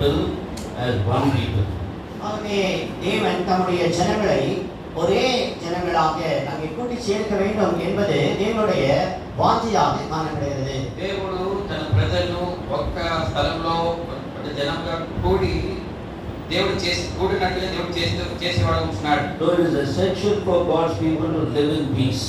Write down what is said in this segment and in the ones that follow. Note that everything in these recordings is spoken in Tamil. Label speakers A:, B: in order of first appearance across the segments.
A: people as one people.
B: ஆகவே தேவன் தம்முடைய ஜனங்களை ஒரே ஜனங்களாக அங்கே கூட்டி சேர்க்க வேண்டும் என்பது தேவனுடைய வாஞ்சையாக காணப்படுகிறது.
C: దేవుడు తన ప్రజలను ఒక్క స్థలంలో ఒక జనంగా కూడి దేవుడు కూడినట్లుగా దేవుడు చేసేవాడు ఉంటున్నాడు.
A: So it is essential for God's people to live in peace.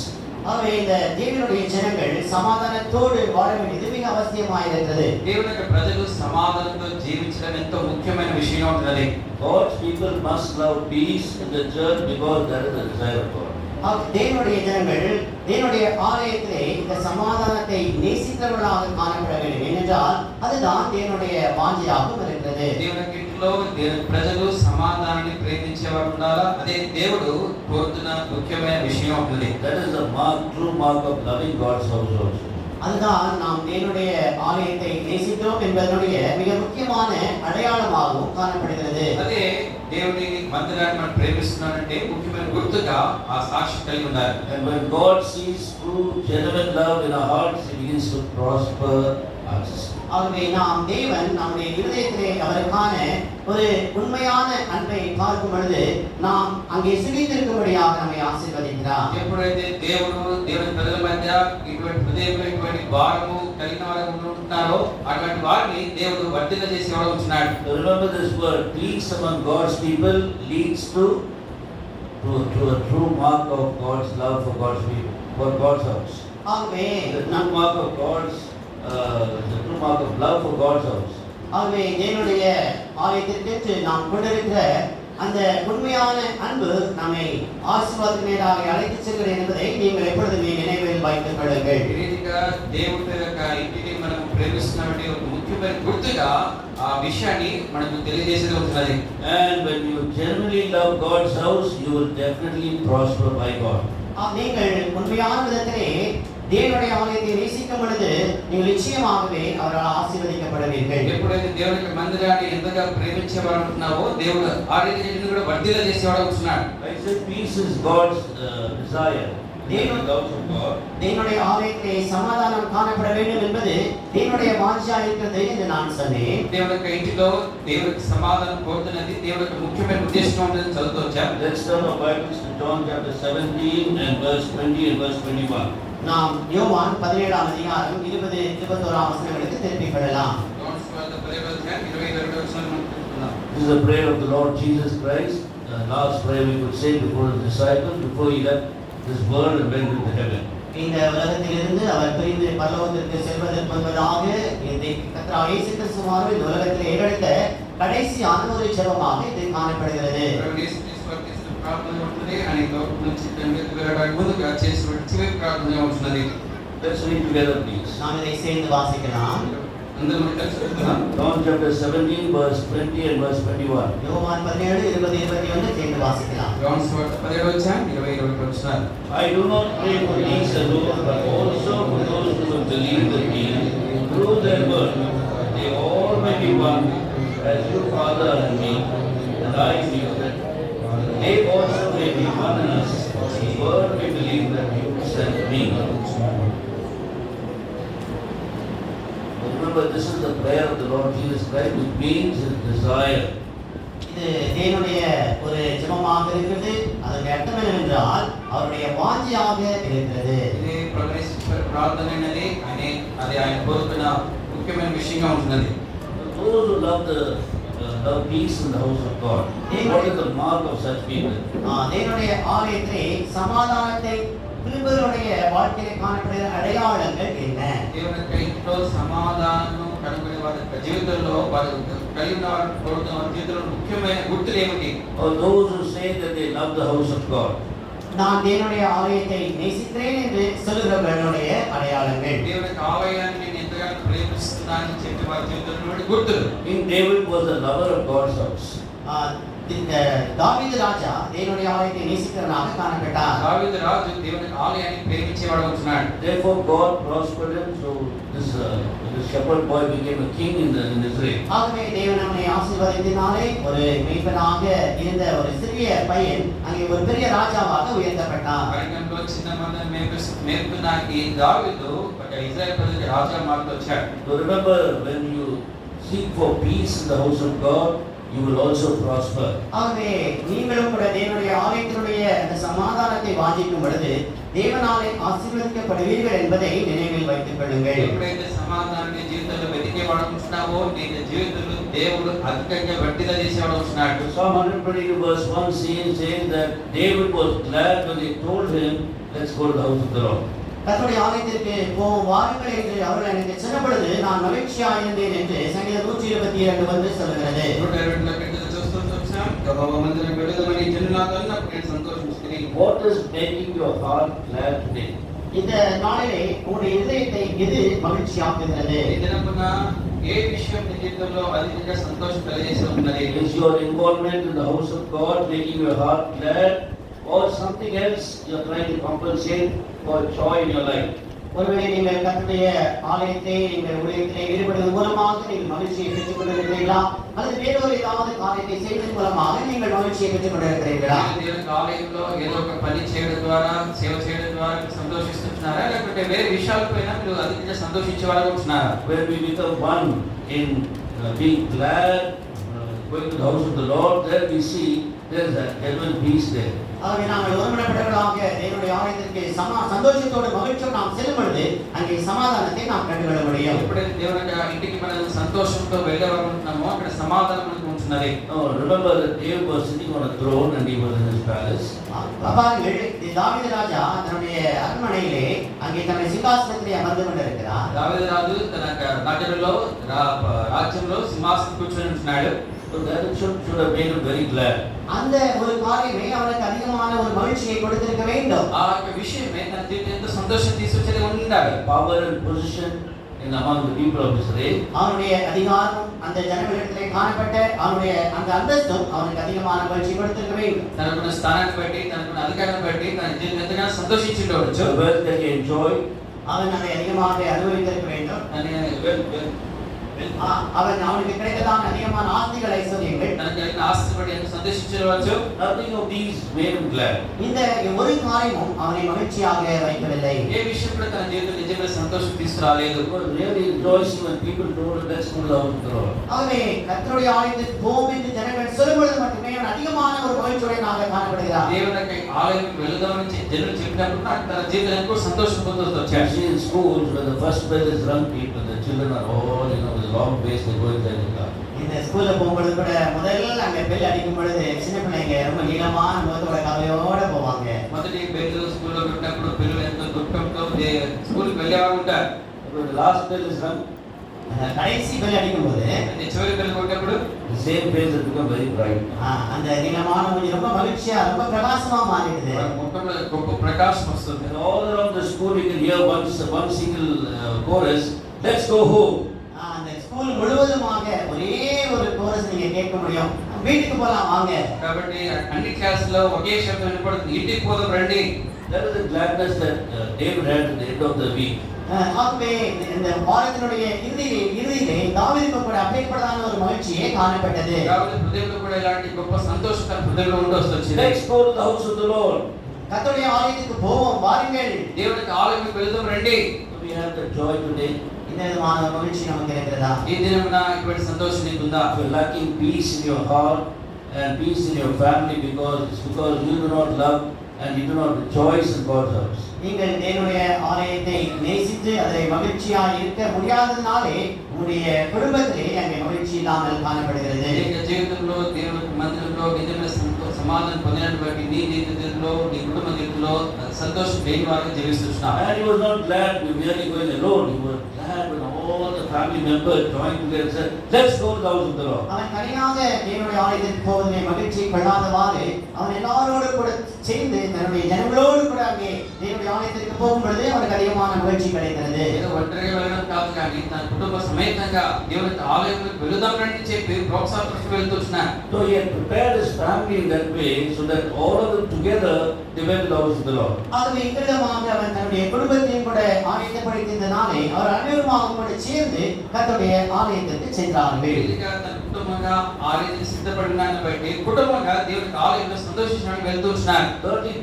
B: ஆகவே இந்த தேவனுடைய ஜனங்கள் சமாதானத்தோடு வாழ வேண்டியது மிக அவசியமாயிருக்கிறது.
C: దేవుని యొక్క ప్రజలు సమాధానంతో జీవించడం ఎంతో ముఖ్యమైన విషయం ఉన్నది.
A: God's people must love peace in the church because that is the desire of God.
B: தேவனுடைய ஜனங்கள் தேவனுடைய ஆலயத்திலே இந்த சமாதானத்தை நேசிக்கிறவர்களாக காணப்பட வேண்டும். ஏனென்றால் அதுதான் தேவனுடைய வாஞ்சையாகவும் இருக்கிறது.
C: దేవుని ఇంట్లో దేవుని ప్రజలు సమాధానాన్ని ప్రేమించేవారు ఉండాలా. అదే దేవుడు కోరుతున్న ముఖ్యమైన విషయం ఉన్నది.
A: That is the true mark of loving God's house also.
B: அதுதான் நாம் தேவனுடைய ஆலயத்தை நேசிக்கிறோம் என்பதனுடைய மிக முக்கியமான அடையாளமாகவும் காணப்படுகிறது.
C: అదే దేవుని మందిరాన్ని మనం ప్రేమిస్తున్నామంటే ముఖ్యమైన గుర్తుగా ఆ సాక్షి కలిగి ఉండాలి.
A: And when God sees true genuine love in our hearts, He begins to prosper us.
B: ஆகவே நாம் தேவன் நம்முடைய இருதயத்திலே அவருக்கான ஒரு உண்மையான அன்பை பார்க்கும் பொழுது நாம் அங்கே சுகித்திருக்கும்படியாக நம்மை ஆசீர்வதிக்கிறார்.
C: ఎప్పుడైతే దేవుని ప్రజల మధ్య ఇటువంటి హృదయంలో ఇటువంటి భారము కలిగిన వారు ఉంటున్నారో అటువంటి వారిని దేవుడు వర్ధిల్ల చేసేవాడు ఉంటున్నాడు.
A: Remember this word, peace among God's people leads to a true mark of God's love for God's people, for God's house.
B: ஆகவே
A: The true mark of love for God's house.
B: ஆகவே தேவனுடைய ஆலயத்திற்கு நாம் கொண்டிருக்கிற அந்த உண்மையான அன்பு நம்மை ஆசீர்வாதத்தின் நேராக அழைத்துச் செல்கிறது என்பதை நீங்கள் எப்பொழுதுமே நினைவில் வைத்துக் கொள்ளுங்கள்.
C: ఈ రీతిగా దేవుడి యొక్క ఇంటిని మనం ప్రేమిస్తున్నామంటే ఒక ముఖ్యమైన గుర్తుగా ఆ విషయాన్ని మనకు తెలియజేసేది ఉంటున్నది.
A: And when you genuinely love God's house, you will definitely prosper by God.
B: நீங்கள் உண்மையான விதத்திலே தேவனுடைய ஆலயத்தை நேசிக்கும் பொழுது நீங்கள் நிச்சயமாகவே அவரால் ஆசீர்வதிக்கப்படுவீர்கள்.
C: ఎప్పుడైతే దేవుని యొక్క మందిరాన్ని ఎంతగా ప్రేమించేవాడు ఉంటున్నావో దేవుడు ఆ రీతిగా నిన్ను కూడా వర్ధిల్ల చేసేవాడు ఉంటున్నాడు.
A: I said peace is God's desire.
B: தேவனுடைய ஆலயத்திலே சமாதானம் காணப்பட வேண்டும் என்பது தேவனுடைய வாஞ்சையாக இருக்கிறது என்று நான் சொன்னேன்.
C: దేవుని యొక్క ఇంటిలో దేవునికి సమాధానం కోరుతున్నది దేవుని యొక్క ముఖ్యమైన ఉద్దేశం ఉందని చదువుతోంచా.
A: Let's turn our Bibles to John chapter 17 and verse 20 and verse 21.
B: நாம் யோவான் 17ஆம் அதிகாரம் 20 21ஆம் வசனங்களுக்கு திருப்பிக் கொள்ளலாம்.
A: This is the prayer of the Lord Jesus Christ. The last prayer we could say before His disciples, before He left this world and went into heaven.
B: இந்த உலகத்திலிருந்து அவர் பிரிந்து பரலோகத்திற்கு செல்வதற்கு முன்பதாக கர்த்தர் இயேசு கிறிஸ்துவானவர் இந்த உலகத்தில் ஏறெடுத்த கடைசியான ஒரு ஜெபமாக இது காணப்படுகிறது.
A: Let's read together, please.
B: நாம் இதை சேர்ந்து வாசிக்கலாம்.
A: John chapter 17 verse 20 and verse 21.
B: யோவான் 17 20 21 சேர்ந்து வாசிக்கலாம்.
A: I do not pray for these alone, but also for those who will believe in me through their word. They all may be one, as you, Father, are in me, and I in you. They also may be one in us. The word we believe that you sent me. Remember, this is the prayer of the Lord Jesus Christ, which means His desire.
B: இது தேவனுடைய ஒரு ஜெபமாக இருக்கிறது. அதற்கு அர்த்தம் என்னவென்றால் அவருடைய வாஞ்சையாக இருக்கிறது.
C: ఇది ప్రవేశించే ప్రార్థన అనేది అది ఆయన కోరుతున్న ముఖ్యమైన విషయంగా ఉంటున్నది.
A: Those who love peace in the house of God, what is the mark of such people?
B: தேவனுடைய ஆலயத்திலே சமாதானத்தை விரும்புகிறவருடைய வாழ்க்கையிலே காணப்படுகிற அடையாளங்கள் என்ன?
C: దేవుని యొక్క ఇంట్లో సమాధానం కనుగొనే వారి యొక్క జీవితంలో వారు కలిగి ఉన్న వారు కోరుతున్న వారి జీవితంలో ముఖ్యమైన గుర్తులు ఏమిటి?
A: Or those who say that they love the house of God.
B: நான் தேவனுடைய ஆலயத்தை நேசிக்கிறேன் என்று சொல்லுகிறவர்களுடைய அடையாளங்கள்.
C: దేవుని యొక్క ఆలయాన్ని నేను ఎంతగానో ప్రేమిస్తున్నానని చెప్పే వారి జీవితంలో గుర్తులు.
A: King David was a lover of God's house.
B: தாவீது ராஜா தேவனுடைய ஆலயத்தை நேசிக்கிறவனாக காணப்பட்டார்.
C: దావీదు రాజు దేవుని ఆలయాన్ని ప్రేమించేవాడు ఉంటున్నాడు.
A: Therefore God prospered him, so this shepherd boy became a king in Israel.
B: ஆகவே தேவன் அவனை ஆசீர்வதித்ததினாலே ஒரு மேய்ப்பனாக இருந்த ஒரு சிறிய பையன் அங்கே ஒரு பெரிய ராஜாவாக உயர்த்தப்பட்டான்.
C: అరణ్యంలో చిన్న మందను మేపుతున్న ఈ దావీదు ఒక ఇశ్రాయేలు ప్రజలకు రాజుగా మారుతూ వచ్చాడు.
A: So remember, when you seek for peace in the house of God, you will also prosper.
B: ஆகவே நீங்களும் கூட தேவனுடைய ஆலயத்தினுடைய அந்த சமாதானத்தை வாஞ்சிக்கும் பொழுது தேவனாலே ஆசீர்வதிக்கப்படுவீர்கள் என்பதை நினைவில் வைத்துக் கொள்ளுங்கள்.
C: ఎప్పుడైతే సమాధానాన్ని జీవితంలో వెతికేవాడు ఉంటున్నావో నీ జీవితంలో దేవుడు అధికంగా వర్ధిల్ల చేసేవాడు ఉంటున్నాడు.
A: Psalm 122 verse 1 says that David was glad when they told him, let's go to the house of the Lord.
B: கர்த்தருடைய ஆலயத்திற்கு போவோம் வாருங்கள் என்று அவர்கள் எனக்கு சொன்ன பொழுது நான் மகிழ்ச்சியாக இருந்தேன் என்று சங்கீதம் 122 வந்து சொல்கிறது.
C: 122 కింద చూస్తూ చూసాం యెహోవా మందిరం వెళుదమని జనులు నాతో అన్నప్పుడు నేను సంతోషించుకుని.
A: What is making your heart glad today?
B: இந்த நாளிலே உங்களுடைய இதயத்தை எது மகிழ்ச்சியாக்குகிறது?
C: ఈ దినమున ఏ విషయం నీ జీవితంలో అధికంగా సంతోషం కలిగేసి ఉన్నది?
A: Is your involvement in the house of God making your heart glad, or something else you are trying to compensate for joy in your life?
B: ஒருவேளை நீங்கள் கர்த்தருடைய ஆலயத்தை நீங்கள் ஊழியத்திலே ஈடுபடுவதன் மூலமாக நீங்கள் மகிழ்ச்சியை பெற்றுக் கொண்டிருக்கிறீர்களா, அல்லது வேறொரு ஏதாவது காரியத்தை செய்வதன் மூலமாக நீங்கள் மகிழ்ச்சியை பெற்றுக் கொண்டிருக்கிறீர்களா?
C: దేవుని ఆలయంలో ఏదో ఒక పని చేయడం ద్వారా సేవ చేయడం ద్వారా సంతోషిస్తున్నారా, లేకపోతే వేరే విషయాలపైన మీరు అధికంగా సంతోషించే వాళ్ళు ఉంటున్నారా?
A: When we become one in being glad, going to the house of the Lord, there we see there is a heaven peace there.
B: ஆகவே நாங்கள் ஒருமனப்பட்டவர்களாக தேவனுடைய ஆலயத்திற்கு சந்தோஷத்தோடு மகிழ்ச்சியோடு நாம் செல்லும் பொழுது அங்கே சமாதானத்தை நாம் கண்டுகொள்ள முடியும்.
C: ఎప్పుడైతే దేవుని ఇంటికి మనం సంతోషంతో వెళ్ళాలనుకుంటున్నామో అక్కడ సమాధానం మనకు ఉంటున్నది.
A: Now remember that David was sitting on a throne and he was in his palace.
B: பாருங்கள், தாவீது ராஜா தன்னுடைய அரண்மனையிலே அங்கே தன்னுடைய சிங்காசனத்திலே அமர்ந்து கொண்டிருக்கிறார்.
C: దావీదు రాజు తన నగరంలో రాజ్యంలో సింహాసనం కూర్చొని ఉంటున్నాడు.
A: So that should have made him very glad.
B: அந்த ஒரு காரியமே அவனுக்கு அதிகமான ஒரு மகிழ்ச்சியை கொடுத்திருக்க வேண்டும்.
C: ఆ యొక్క విషయమే తన జీవితంలో సంతోషం తీసుకొచ్చేది ఉండాలి.
A: Power and position in among the people of Israel.
B: அவனுடைய அதிகாரம் அந்த ஜனங்களிடத்திலே காணப்பட்ட அவனுடைய அந்த அந்தஸ்தும் அவனுக்கு அதிகமான மகிழ்ச்சி கொடுத்திருக்க வேண்டும்.
C: తనకున్న స్థానాన్ని బట్టి తనకున్న అధికారాన్ని బట్టి తన జీవితం ఎంతగా సంతోషించుండవచ్చు.
A: The wealth that he enjoyed,
B: அவன் அதை அதிகமாக அனுபவித்திருக்க வேண்டும். அவனுக்கு கிடைத்ததான அதிகமான ஆஸ்திகள் ஐஸ்வர்யங்கள்,
C: తనకు కలిగిన ఆస్తి బట్టి ఎంత సంతోషించవచ్చు.
A: nothing of these made him glad.
B: இந்த ஒரு காரியமும் அவனை மகிழ்ச்சியாக வைக்கவில்லை.
C: ఏ విషయం కూడా తన జీవితంలో నిజమైన సంతోషం తీసుకురాలేదు.
A: He was really rejoicing when people told him, let's go to the house of the Lord.
B: ஆகவே கர்த்தருடைய ஆலயத்திற்கு போவோம் என்று ஜனங்கள் சொல்லும் பொழுது மட்டுமே அவன் அதிகமான ஒரு மகிழ்ச்சியுடனாக காணப்படுகிறார்.
C: దేవునికి ఆలయానికి వెళదామని జనులు చెప్పినప్పుడు నాకు తన జీవితంలో ఎంతో సంతోషం పొందుతూ వచ్చాడు.
A: Actually in schools when the first bell is rung, people, the children are all, with long ways they go inside the class.
B: இந்த ஸ்கூல்ல போகும்போது கூட முதல்ல அங்க பெல் அடிக்கும் பொழுது சின்ன பிள்ளைங்க ரொம்ப நீளமான முகத்தோட கதையோட போவாங்க.
C: మొదటి బెల్ స్కూల్లో పెట్టినప్పుడు పిల్లలు ఎంతో దుఃఖంతో స్కూల్కి వెళ్ళేవారు ఉంటారు.
A: When the last bell is rung,
B: கடைசி பெல் அடிக்கும் போது
C: అంటే చివరి బెల్ కొట్టినప్పుడు
A: the same face has become very bright.
B: அந்த நீளமான மூஞ்சி ரொம்ப மகிழ்ச்சியா ரொம்ப பிரகாசமா மாறிடுது.
C: ముఖంలో గొప్ప ప్రకాశం వస్తుంది.
A: And all around the school you can hear one single chorus, let's go home.
B: அந்த ஸ்கூல் முழுவதுமாக ஒரே ஒரு கோரஸ் நீங்க கேட்க முடியும், வீட்டுக்கு போலாம் வாங்க.
C: కాబట్టి అన్ని క్లాసుల్లో ఒకే శబ్దం వినపడుతుంది, ఇంటికి పోదాం రండి.
A: That is the gladness that David had at the end of the week.
B: ஆகவே இந்த வாரத்தினுடைய இறுதியிலே தாவீதுக்கு கூட அப்படிப்பட்டதான ஒரு மகிழ்ச்சியே காணப்பட்டது.
C: కాబట్టి హృదయంలో కూడా ఇలాంటి గొప్ప సంతోషం తన హృదయంలో ఉండొస్తుంది.
A: Let's go to the house of the Lord.
B: கர்த்தருடைய ஆலயத்துக்கு போவோம் வாருங்கள்.
C: దేవునికి ఆలయానికి వెళ్దాం రండి.
A: We have the joy today.
B: இந்த விதமான மகிழ்ச்சி நமக்கு இருக்கிறதா?
C: ఈ దినమున ఇటువంటి సంతోషం నీకుందా?
A: If you're lacking peace in your heart and peace in your family because you do not love and you do not rejoice in God's house.
B: நீங்கள் தேவனுடைய ஆலயத்தை நேசித்து அதை மகிழ்ச்சியாக இருக்க முடியாததினாலே உங்களுடைய குடும்பத்திலே அங்கே மகிழ்ச்சி இல்லாமல் காணப்படுகிறது.
C: నీ జీవితంలో దేవుని మందిరంలో నిజమైన సమాధానం పొందినటువంటి నీ జీవితంలో నీ కుటుంబ జీవితంలో సంతోషం లేని వారిగా జీవిస్తున్నావు.
A: And he was not glad we were merely going alone. He was glad when all the family members joined together and said, let's go to the house of the Lord.
B: அவன் தனியாக தேவனுடைய ஆலயத்திற்கு போவதை மகிழ்ச்சி கொள்ளாதவாறு அவன் எல்லாரோடு கூட சேர்ந்து தன்னுடைய ஜனங்களோடு கூட அங்கே தேவனுடைய ஆலயத்திற்கு போகும் பொழுது அவனுக்கு அதிகமான மகிழ்ச்சி கிடைக்கிறது.
C: ఏదో ఒంటరిగా వెళ్ళడం కాదు కానీ తన కుటుంబ సమేతంగా దేవుని ఆలయంలోకి వెళదాం రండి చెప్పి ప్రోత్సాహపరుస్తూ వెళ్తున్నాడు.
A: So he had prepared his family in that way so that all of them together they went to the house of the Lord.
B: ஆகவே இவ்விதமாக அவன் தன்னுடைய குடும்பத்தையும் கூட ஆயத்தப்படுத்தியதனாலே அவர் அனைவருமாக கூட சேர்ந்து கர்த்தருடைய ஆலயத்திற்கு சென்றார்கள்.
C: వీరిగా తన కుటుంబంగా ఆలయానికి సిద్ధపడినాన్ని బట్టి కుటుంబంగా దేవుని ఆలయంలో సంతోషించడానికి వెళ్తున్నాడు.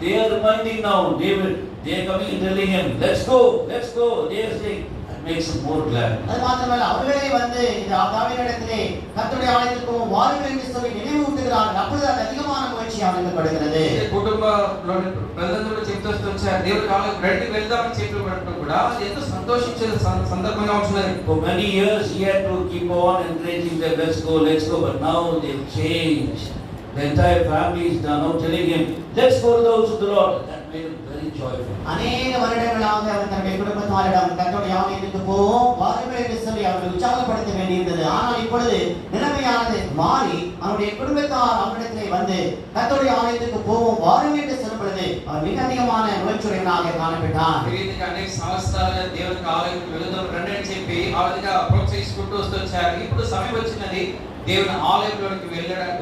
A: They are reminding now David, they are coming and telling him, let's go. They are saying, makes him more glad.
B: அது மாத்திரமல்ல அவர்களே வந்து இந்த தாவீதினிடத்திலே கர்த்தருடைய ஆலயத்திற்கு வாருங்கள் என்று சொல்லி நினைவூட்டுகிறார்கள். அப்பொழுது அது அதிகமான மகிழ்ச்சி அவனுக்கு கொடுக்கிறது.
C: కుటుంబంలోని ప్రజలందరూ చెప్తూ వచ్చారు దేవుడి కాలం రెండు వెళ్దామని చెప్పినప్పుడు కూడా అది ఎంతో సంతోషించే సందర్భంగా ఉంటున్నది.
A: For many years he had to keep on encouraging them, let's go, but now they've changed. The entire family is now telling him, let's go to the house of the Lord. That made him very joyful.
B: அநேக வருடங்களாக அவர் தன்னுடைய குடும்பத்தாரிடம் கர்த்தருடைய ஆலயத்துக்கு போவோம் வாருங்கள் என்று சொல்லி அவர்களை உற்சாகப்படுத்த வேண்டியிருந்தது. ஆனால் இப்பொழுது நிலைமையானது மாறி அவருடைய குடும்பத்தார் அவரிடத்திலே வந்து கர்த்தருடைய ஆலயத்துக்கு போவோம் வாருங்கள் என்று சொல்லும் பொழுது அவர் மிக அதிகமான மகிழ்ச்சியுடனாக காணப்பட்டார்.
C: ఈ రీతిగా అనేక సంవత్సరాలుగా దేవునికి ఆలయానికి వెళుదాం రండి అని చెప్పి ఆ విధంగా ప్రోత్సహించుకుంటూ వస్తున్నారు. ఇప్పుడు సమయం వచ్చినది దేవుని ఆలయంలోకి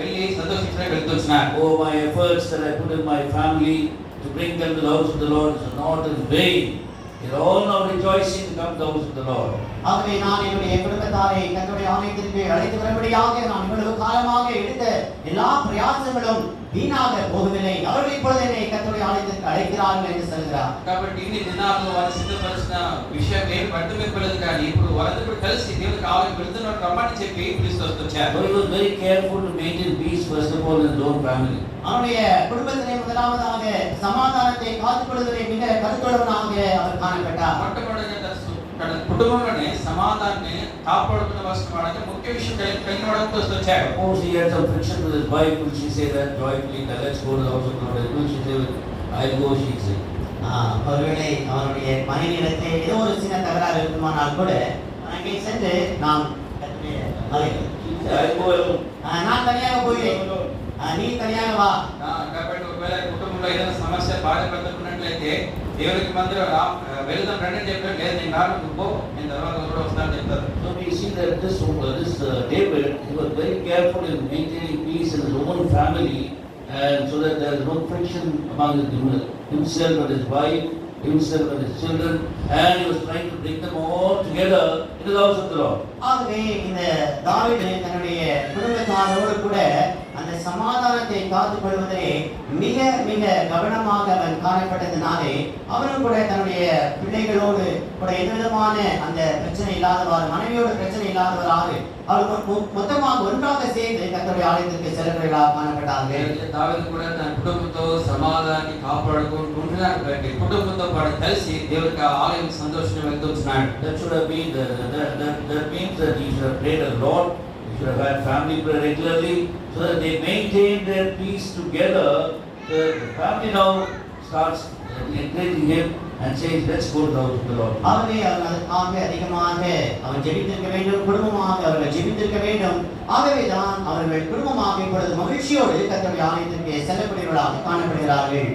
C: వెళ్ళి సంతోషించడానికి వెళ్తున్నారు.
A: Oh, my efforts that I put in my family to bring them to the house of the Lord is not in vain. They're all now rejoicing to come to the house of the Lord.
B: ஆகவே நான் என்னுடைய குடும்பத்தாரை கர்த்தருடைய ஆலயத்திற்கு அழைத்து வரும்படியாக நான் இவ்வளவு காலமாக எடுத்த எல்லா பிரயாசங்களும் வீணாக போகவில்லை. அவர்கள் இப்பொழுது என்னை கர்த்தருடைய ஆலயத்திற்கு அழைக்கிறார்கள் என்று சொல்கிறார்.
C: కాబట్టి ఇన్ని దినాల్లో వారు సిద్ధపరిచిన విషయం ఏమి అర్థమైపోలేదు కానీ ఇప్పుడు వారందరూ కలిసి దేవునికి ఆలయం వెళ్తున్నారు రమ్మని చెప్పి పిలుస్తూ వచ్చారు.
A: So he was very careful to maintain peace first of all in his own family.
B: அவருடைய குடும்பத்திலே முதலாவதாக சமாதானத்தை காத்துக்கொள்வதிலே மிக கருத்துள்ளவனாக அவர் காணப்பட்டார்.
C: మొట్టమొదటిగా తన కుటుంబంలోనే సమాధానాన్ని కాపాడుకున్న వాస్తవానికి ముఖ్య విషయం కలిగిన వాడు వచ్చాడు.
A: Suppose he had some friction with his wife, will she say that joyfully, let's go to the house of the Lord? Will she say, I'll go, she say.
B: ஒருவேளை அவருடைய மனைவியிடத்திலே ஏதோ ஒரு சின்ன தகராறு இருக்குமானால் கூட அங்கே சென்று நாம்
A: I'll go alone.
B: நான் தனியாக போகிறேன், நீ தனியாக வா.
C: కాబట్టి ఒకవేళ కుటుంబంలో ఏదైనా సమస్య బాధ పెట్టుకున్నట్లయితే దేవునికి మందిరం వెళ్దాం రండి అని చెప్పారు. లేదు నేను రాను పో, నేను తర్వాత కూడా వస్తానని చెప్తారు.
A: So we see that this David, he was very careful in maintaining peace in his own family, and so that there is no friction among himself and his wife, himself and his children, and he was trying to bring them all together into the house of the Lord.
B: ஆகவே இந்த தாவீது தன்னுடைய குடும்பத்தாரோடு கூட அந்த சமாதானத்தை காத்துக் கொள்வதிலே மிக மிக கவனமாக அவன் காணப்பட்டதினாலே அவரும் கூட தன்னுடைய பிள்ளைகளோடு கூட எந்தவிதமான அந்த பிரச்சனை இல்லாதவாறு, மனைவியோட பிரச்சனை இல்லாதவராக அவர் மொத்தமாக ஒன்றாக சேர்ந்து கர்த்தருடைய ஆலயத்திற்கு செல்கிறவர்களாக காணப்பட்டார்கள்.
C: దావీదు కూడా తన కుటుంబంతో సమాధానాన్ని కాపాడుకుంటున్నాడు. బట్టి కుటుంబంతో పాటు కలిసి దేవునికి ఆలయం సంతోషంగా వెళ్తున్నాడు.
A: That should have been that means that he should have prayed a lot. He should have had family prayer regularly, so that they maintain their peace together. The family now starts encouraging him and says, let's go to the house of the Lord.
B: ஆகவே அவர்கள் அதற்காக அதிகமாக அவன் ஜெபித்திருக்க வேண்டும், குடும்பமாக அவர்கள் ஜெபித்திருக்க வேண்டும். ஆகவேதான் அவர்கள் குடும்பமாக இப்பொழுது மகிழ்ச்சியோடு கர்த்தருடைய ஆலயத்திற்கு செல்லக்கூடியவர்களாக காணப்படுகிறார்கள்.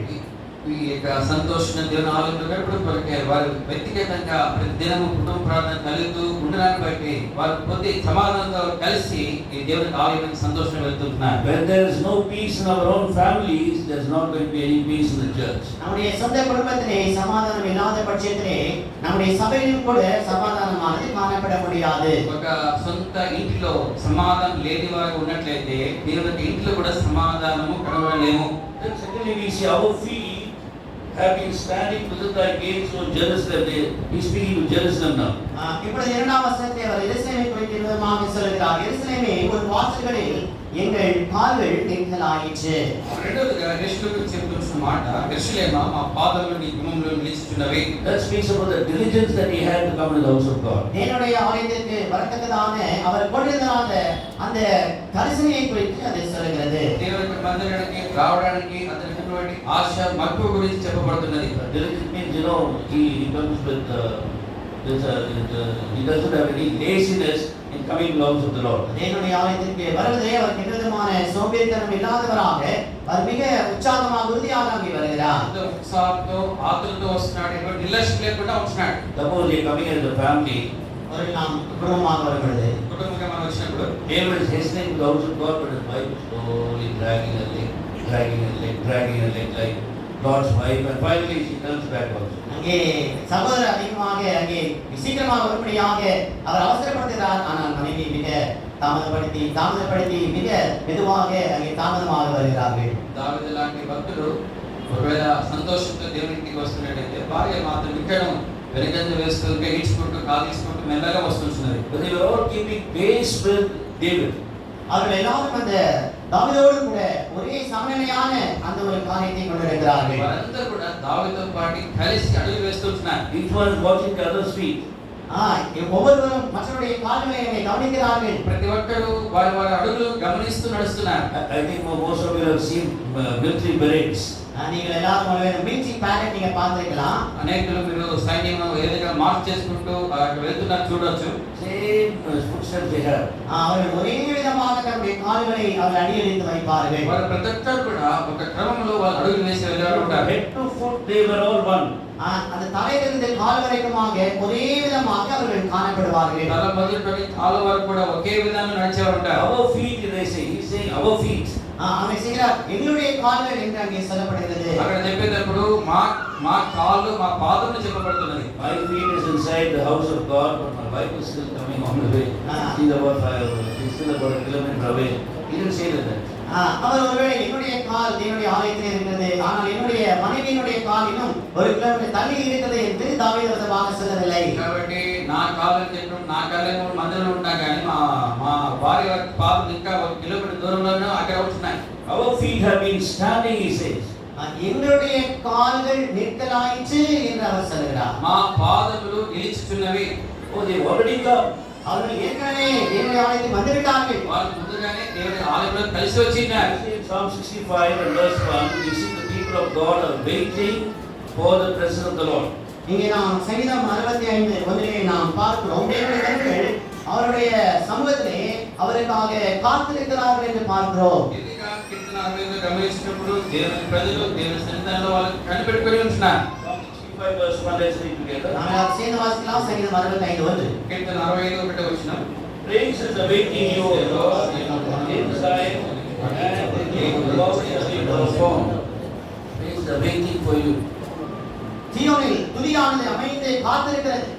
C: ఈ యొక్క సంతోషం దేవుని ఆలయంలో గడపడం కొరకే వారు వ్యక్తిగతంగా ప్రతి దినము కుటుంబ ప్రార్థన కలుగుతూ ఉండడాన్ని బట్టి వారు కొద్ది సమాధానంతో కలిసి ఈ దేవుని ఆలయానికి సంతోషంగా వెళ్తున్నారు.
A: When there is no peace in our own families, there is not going to be any peace in the church.
B: நம்முடைய சொந்த குடும்பத்திலே சமாதானம் இல்லாத பட்சத்திலே நம்முடைய சபையிலும் கூட சமாதானமானது காணப்பட முடியாது.
C: ఒక సొంత ఇంటిలో సమాధానం లేని వారు ఉన్నట్లయితే దేవుని ఇంటిలో కూడా సమాధానము కనబడలేము.
A: Then secondly we see our feet have been standing within thy gates, so Jerusalem. He's speaking to Jerusalem now.
B: இப்பொழுது இரண்டாம் வசனத்தை அவர் எருசலேமை குறித்து விதமாக சொல்கிறார். எருசலேமே உன் வாசல்களில் எங்கள் கால்கள் நிற்கலாயிற்று.
C: రెండోదిగా యెషూవ గురించి చెప్తున్న మాట యెరూషలేమా మా పాదములు నీ గుమ్మంలో నిలిచిచున్నవి.
A: That speaks about the diligence that he had to come to the house of God.
B: தேவனுடைய ஆலயத்திற்கு வரத்தக்கதான அவர் கொண்டிருந்த அந்த கரிசனையை குறித்து அது சொல்கிறது.
C: దేవుని మందిరానికి రావడానికి అతనికి ఉన్నటువంటి ఆశ మక్కువ గురించి చెప్పబడుతున్నది.
A: Diligence means, he comes with he doesn't have any laziness in coming to the house of the Lord.
B: தேவனுடைய ஆலயத்திற்கு வருவதே அவர் எந்தவிதமான சோம்பேறித்தனம் இல்லாதவராக அவர் மிக உற்சாகமாக உறுதியாக அங்கே வருகிறார்.
C: ఉత్సాహంతో ఆతురతో వస్తున్నాడు. ఎటువంటి నిర్లక్ష్యం లేకుండా వస్తున్నాడు.
A: Suppose he is coming as a family.
B: ஒரு நாம் குடும்பமாக வருகிறது.
C: కుటుంబంగా మనం వచ్చినప్పుడు
A: David is hastening to the house of God, but his wife is slowly dragging her leg like God's wife, and finally she turns back also.
B: அங்கே சகோதரர் அதிகமாக அங்கே சீக்கிரமாக வரும்படியாக அவர் அவசரப்படுத்துகிறார். ஆனால் மனைவி மிக தாமதப்படுத்தி மிக மெதுவாக அங்கே தாமதமாக வருகிறார்கள்.
C: దావీదు లాంటి భక్తుడు ఒకవేళ సంతోషంతో దేవుని ఇంటికి వస్తున్నట్లయితే భార్య మాత్రం ఇక్కడ వెనకంజ వేస్తూ ఇంకా ఈడ్చుకుంటూ కాలు తీసుకుంటూ మెల్లగా వస్తున్నది.
A: But they were all keeping pace with David.
B: அவர்கள் எல்லாரும் அந்த தாவீதோடு கூட ஒரே சமநிலையான அந்த ஒரு காரியத்தை கொண்டிருக்கிறார்கள்.
C: వారందరూ కూడా దావీదుతో పాటు కలిసి అడుగులు వేస్తున్నారు.
A: Each one is watching the other's feet.
B: ஒவ்வொருவரும் மற்றவருடைய கால்களை கவனிக்கிறார்கள்.
C: ప్రతి ఒక్కరు వారి వారి అడుగులు గమనిస్తూ నడుస్తున్నారు.
A: I think most of you have seen military parades.
B: நீங்கள் எல்லாரும் மிலிட்டரி பேரட் நீங்க பார்த்திருக்கலாம்.
C: అనేకులు మీరు సైన్యం ఏదైనా మార్చ్ చేసుకుంటూ వెళ్తున్నారు చూడొచ్చు.
A: Same footsteps they have.
B: அவர்கள் ஒரே விதமாக தன்னுடைய கால்களை அவர்கள் அடியெடுத்து வைப்பார்கள்.
C: వారు ప్రతి ఒక్కరు కూడా ఒక క్రమంలో వాళ్ళు అడుగులు వేసి వెళ్ళారు ఉంటారు.
A: Head to foot they were all one.
B: அந்த தலையிலிருந்து கால் வரைக்குமாக ஒரே விதமாக அவர்கள் காணப்படுவார்கள்.
C: తల మొదలుకొని కాలు వరకు కూడా ఒకే విధంగా నడిచేవారు ఉంటారు.
A: Our feet they say, he is saying our feet.
B: அவன் செய்கிறார் எங்களுடைய கால்கள் என்று அங்கே சொல்லப்படுகிறது.
C: అక్కడ చెప్పేటప్పుడు మా కాళ్ళు మా పాదములు చెప్పబడుతున్నది.
A: My feet is inside the house of God, but my wife is still coming on the way. She's still about a kilometer away. He didn't say that.
B: அவர் ஒருவேளை என்னுடைய கால் தேவனுடைய ஆலயத்தில் இருக்கிறது, ஆனால் என்னுடைய மனைவியினுடைய கால் இன்னும் ஒரு கிலோமீட்டர் தள்ளி இருக்கிறது என்று தாவீது வசனமாக சொல்லவில்லை.
C: కాబట్టి నా కాళ్ళు చెప్పడం నా కాళ్ళేమో మందిరంలో ఉంటా కానీ మా భార్య పాదం ఇంకా ఒక కిలోమీటర్ దూరంలోనే అక్కడ ఉంటున్నాయి.
A: Our feet have been standing, he says.
B: எங்களுடைய கால்கள் நிற்கலாயிற்று என்று அவர் சொல்கிறார்.
C: మా పాదములు నిలిచిచున్నవి.
A: Oh, they've already come.
B: அவர்கள் ஏற்கனவே தேவனுடைய ஆலயத்தில் வந்துவிட்டார்கள்.
C: వాళ్ళు ముందుగానే దేవుని ఆలయంలో కలిసి వచ్చినారు.
A: In Psalm 65 and verse 1, we see the people of God are waiting for the presence of the Lord.
B: இங்கே நாம் சங்கீதம் 65:1 நாம் பார்க்கிறோம், தேவனுடைய ஜனங்கள் அவருடைய சமூகத்திலே அவருக்காக காத்திருக்கிறார்கள் என்று பார்க்கிறோம்.
C: ఇదిగా కీర్తన 65 గమనించినప్పుడు దేవుని ప్రజలు దేవుని సన్నిధానంలో వాళ్ళు కనిపెట్టుకొని ఉంటున్నారు.
A: Psalm 65 verse 1, let's read together.
B: நாம் சேர்ந்து வாசிக்கலாம். சங்கீதம் 65:1.
C: కీర్తన 65 ఒకటే వచనం.
A: Praise is awaiting you, O Lord, in Zion, and in the Lord is being performed. Praise is awaiting for you.
B: சீயோனில் துதியானது அமைந்து காத்திருக்கிறது.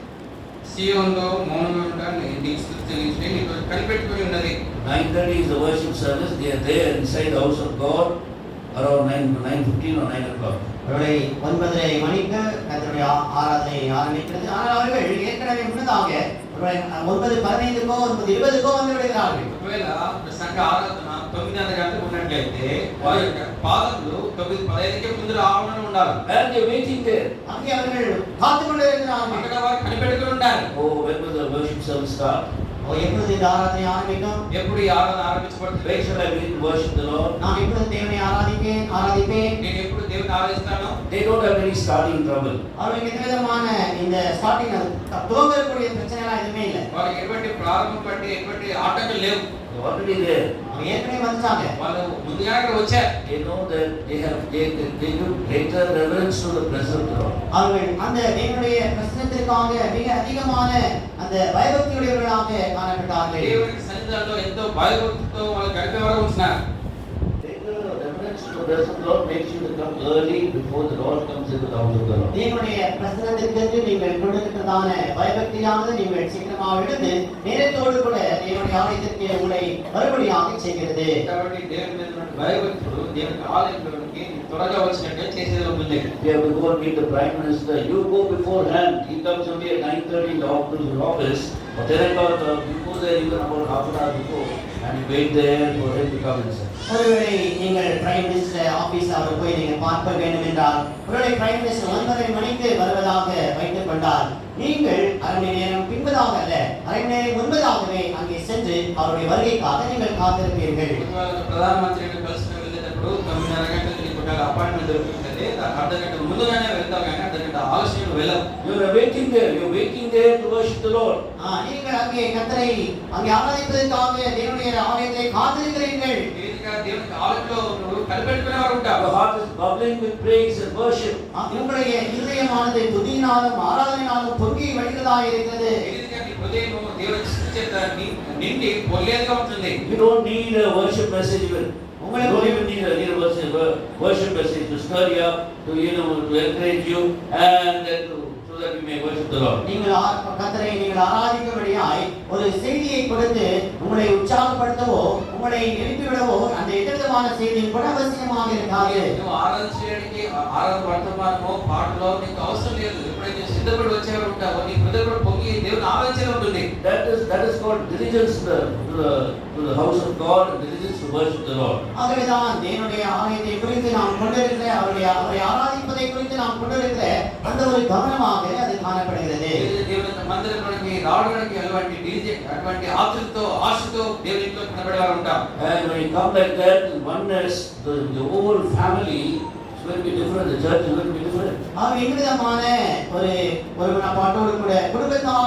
C: సీయోనులో మౌనంగా ఉంటాను, నీకు స్తుతి చెల్లించి నీకు కనిపెట్టుకొని ఉన్నది.
A: 9:30 is the worship service. They are there inside the house of God around 9:15 or 9 o'clock.
B: அவருடைய 9:30 மணிக்கு கர்த்தருடைய ஆராதனை ஆரம்பிக்கிறது. ஆனால் அவர்கள் ஏற்கனவே முன்னதாக 9:15க்கோ 9:20க்கோ வந்து விடுகிறார்கள்.
C: ఒకవేళ సంఘ ఆరాధన 9:30 గంటలకు ఉన్నట్లయితే వారి యొక్క పాదములు 9:15కి ముందు రావడం ఉండాలి.
A: And they are waiting there.
B: அங்கே அவர்கள் காத்துக் கொண்டிருக்கிறார்கள்.
C: అక్కడ వారు కనిపెట్టుకొని ఉండాలి.
A: Oh, when will the worship service start?
B: எப்பொழுது இந்த ஆராதனை ஆரம்பிக்கும்?
C: ఎప్పుడు ఈ ఆరాధన ఆరంభించబడుతుంది?
A: Where shall I begin to worship the Lord?
B: நான் எப்பொழுது தேவனை ஆராதிப்பேன்?
C: నేను ఎప్పుడు దేవుని ఆరాధిస్తాను?
A: They don't have any starting trouble.
B: அவர்களுக்கு எந்த விதமான இந்த ஸ்டார்டிங் துவங்கக்கூடிய பிரச்சனை எல்லாம் எதுவுமே இல்லை.
C: వాళ్ళకి ఎటువంటి ప్రారంభం బట్టి ఎటువంటి ఆటంకం లేవు.
A: They're already there.
B: அவங்க ஏற்கனவே வந்துட்டாங்க.
C: వాళ్ళు ముందుగానే ఇక్కడ వచ్చారు.
A: They know that they give greater reverence to the presence of the Lord.
B: அவர்கள் அந்த தேவனுடைய பிரசன்னத்திற்காக மிக அதிகமான அந்த பயபக்தியுடையவர்களாக காணப்பட்டார்கள்.
C: దేవుని సన్నిధానంలో ఎంతో భయభక్తితో వాళ్ళు గడిపేవారు ఉంటున్నారు.
A: Greater reverence to the presence of the Lord makes you to come early before the Lord comes into the house of the Lord.
B: தேவனுடைய பிரசன்னத்திற்கு நீங்கள் கொடுக்கிறதான பயபக்தியானது நீங்கள் சீக்கிரமாக எடுத்து நேரத்தோடு கூட தேவனுடைய ஆலயத்திற்கு உங்களை மறுபடியாக செய்கிறது.
C: కాబట్టి దేవుని మీద ఉన్న భయభక్తులు దేవుని ఆలయంలోనికి త్వరగా వచ్చినట్టే చేసేది ఉంటుంది.
A: You have to go and meet the Prime Minister. You go beforehand. He comes only at 9:30 in the office. Or 10 o'clock, you go there even about half an hour before and you wait there for him to come inside.
B: ஒருவேளை நீங்கள் பிரைம் மினிஸ்டர் ஆபீஸ் அவர் போய் நீங்கள் பார்க்க வேண்டும் என்றால், ஒருவேளை பிரைம் மினிஸ்டர் 9:30 மணிக்கு வருவதாக வைத்துக் கொண்டால், நீங்கள் அரை மணி நேரம் பின்பதாக அல்ல, அரை மணி நேரம் முன்பதாகவே அங்கே சென்று அவருடைய வருகைக்காக நீங்கள் காத்திருப்பீர்கள்.
C: ప్రధానమంత్రి కలిసి వెళ్ళేటప్పుడు 9:30 గంటలకు నీకు ఒక అపాయింట్మెంట్ దొరుకుతుంది. అర్ధ గంట ముందుగానే వెళ్తావు కానీ అర్ధ గంట ఆలస్యం వెళ్ళవు.
A: You are waiting there. You are waiting there to worship the Lord.
B: நீங்கள் அங்கே கர்த்தரை அங்கே ஆராதிப்பதற்காக தேவனுடைய ஆலயத்தை காத்திருக்கிறீர்கள்.
C: దేవునికి ఆలయంలో కనిపెట్టుకునేవారు ఉంటారు.
A: Your heart is bubbling with praise and worship.
B: உங்களுடைய இதயமானது துதியினாலும் ஆராதனையினாலும் பொங்கி வழிகிறதாக இருக்கிறது.
C: హృదయం దేవుని స్తుతి చేత నిండి పొల్లేదుగా ఉంటుంది.
A: You don't need a worship message even. You don't even need a worship message to stir you up, to encourage you, and then so that you may worship the Lord.
B: நீங்கள் கர்த்தரை நீங்கள் ஆராதிக்கும்படியாய் ஒரு செய்தியை கொடுத்து உங்களை உற்சாகப்படுத்தவோ உங்களை எழுப்பிவிடவோ அந்த எதிர்விதமான செய்தி கூட அவசியமாக இருக்காது.
C: నువ్వు ఆరాధించడానికి ఆరాధన వర్తమానమో పాటలో నీకు అవసరం తెలియదు. ఎప్పుడైతే సిద్ధపడి వచ్చేవారు ఉంటావో నీ హృదయం కూడా పొంగి దేవుని ఆలోచన ఉంటుంది.
A: That is called diligence to the house of God and diligence to worship the Lord.
B: ஆகவேதான் தேவனுடைய ஆலயத்தை குறித்து நாம் கொண்டிருக்கிற அவரை ஆராதிப்பதை குறித்து நாம் கொண்டிருக்கிற அந்த ஒரு கவனமாக அது காணப்படுகிறது.
C: దేవుని మందిరంలోకి రావడానికి అటువంటి ఆతృతతో ఆశతో దేవుని ఇంట్లో కనబడేవారు ఉంటాం.
A: And when you come like that in oneness, the whole family is going to be different. The church is going to be different.
B: விதமான ஒரு மனப்பாட்டோடு கூட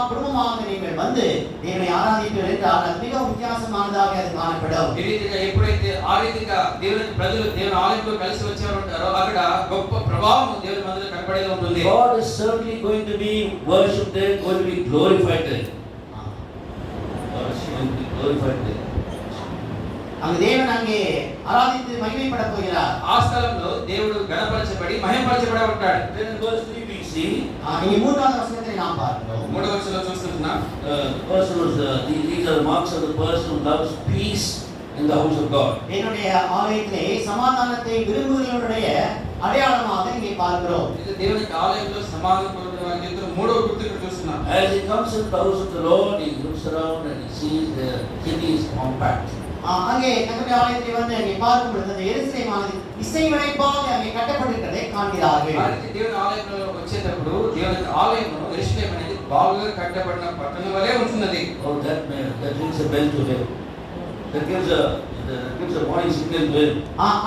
B: குடும்பமாக நீங்கள் வந்து தேவனை ஆராதிப்பீர்கள் என்றால் அது மிகவும் வித்தியாசமானதாக அது காணப்படும்.
C: ఈ రీతిగా ఎప్పుడైతే ఆ రీతిగా దేవుని ప్రజలు దేవుని ఆలయంలో కలిసి వచ్చేవారు ఉంటారో అక్కడ గొప్ప ప్రభావం దేవుని మందిరంలో కనబడేది ఉంటుంది.
A: God is certainly going to be worshipped there, going to be glorified there. God is going to be glorified there.
B: அங்கு தேவன் அங்கே ஆராதித்து மகிமைப்பட போகிறார்.
C: ఆ స్థలంలో దేవుడు గణపరచబడి మహిమపరచబడి ఉంటాడు.
A: Then in verse 3 we see
B: இங்கே மூன்றாவது வசனத்தை நாம் பார்க்கிறோம்.
C: మూడవ వచనంలో చూస్తున్నాం.
A: These are the marks of the person who loves peace in the house of God.
B: என்னுடைய ஆலயத்திலே சமாதானத்தை விரும்புகிறவருடைய அடையாளமாக இங்கே பார்க்கிறோம்.
C: ఇది దేవునికి ఆలయంలో సమాధానం కోరుకునే వారి జీవితంలో మూడవ గుర్తు ఇక్కడ చూస్తున్నాం.
A: As he comes into the house of the Lord, he looks around and he sees the city is compact.
B: அங்கே கர்த்தருடைய ஆலயத்தில் வந்து அங்கே பார்க்கும் பொழுது அந்த எருசலேமானது இசைவனைப்பாக அங்கே கட்டப்பட்டிருக்கிறதை காண்கிறார்கள்.
C: అయితే దేవుని ఆలయంలో వచ్చేటప్పుడు దేవుని ఆలయంలో యెరూషలేము అనేది బాగా కట్టబడిన పట్టణం వలె ఉంటున్నది.
A: Oh, that rings a bell to him. That gives a warning signal to him.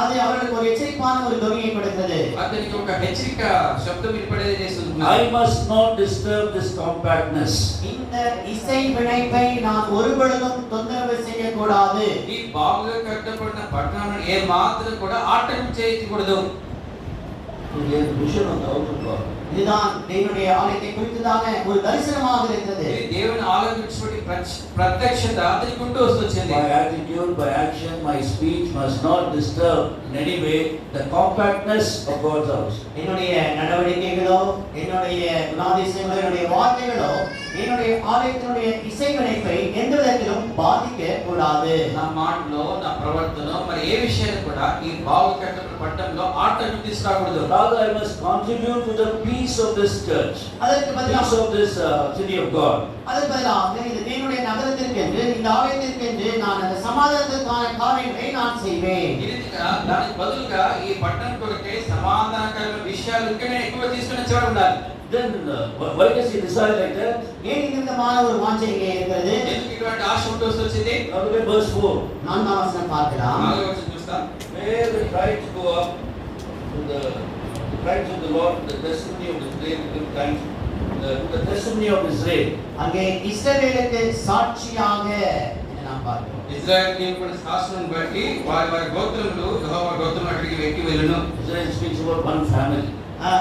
B: அது அவர்களுக்கு ஒரு எச்சரிப்பான ஒரு தொனியை கொடுக்கிறது.
C: అతనికి ఒక హెచ్చరిక శబ్దం వినపడేది చేస్తుంది.
A: I must not disturb this compactness.
B: இந்த இசை வினைப்பை நான் ஒருபொழுதும் தொந்தரவு செய்யக்கூடாது.
C: ఈ బాగా కట్టబడిన పట్టణాన్ని ఏ మాత్రం కూడా ఆటంకం చేయకూడదు.
A: He has a vision of the house of God.
B: இதுதான் தேவனுடைய ஆலயத்தை குறித்ததான ஒரு தரிசனமாக இருக்கிறது.
C: ఇది దేవుని ఆలయం గురించి ప్రత్యక్షత అతనికి ఉంటూ వస్తుంది.
A: My attitude, my action, my speech must not disturb in any way the compactness of God's house.
B: என்னுடைய நடவடிக்கைகளோ என்னுடைய குணாதிசயங்களோ என்னுடைய வார்த்தைகளோ என்னுடைய ஆலயத்தினுடைய இசை வினைப்பை எந்த விதத்திலும் பாதிக்க கூடாது.
C: నా మాటలో నా ప్రవర్తన మరి ఏ విషయాన్ని కూడా ఈ బాగా కట్టబడిన పట్టణంలో ఆటంకం తీసుకురాకూడదు.
A: Rather, I must contribute to the peace of this church,
B: அதற்கு பதிலாக
A: peace of this city of God.
B: அதற்கு பதிலாக இந்த தேவனுடைய நகரத்திற்கு என்று இந்த ஆலயத்திற்கு என்று நான் அந்த சமாதானத்திற்கான காரியங்களை நான் செய்வேன்.
C: ఈ రీతిగా దానికి బదులుగా ఈ పట్టణం కొరకే సమాధానకరమైన విషయాలు ఇంకా ఎక్కువ తీసుకుని వచ్చేవాడు ఉండాలి.
A: Then why does he decide like that?
B: ஏன் இந்த விதமான ஒரு வாஞ்சை இங்கே இருக்கிறது?
C: ఎందుకు ఇటువంటి ఆశ ఉంటూ వచ్చింది?
A: Now look at verse 4.
B: நான்காம் வசனம் பார்க்கலாம்.
C: 4వ వచనం చూస్తాం.
A: Where the tribes go up to the tribes of the Lord, the testimony of Israel, the testimony of Israel.
B: அங்கே இஸ்ரவேலுக்கு சாட்சியாக என்று நாம் பார்க்கிறோம்.
C: ఇశ్రాయేలు నియమపడిన శాసనం బట్టి వారి వారి గోత్రములు యెహోవా గోత్రం అక్కడికి వెక్కి వెళ్ళును.
A: Israel speaks about one family.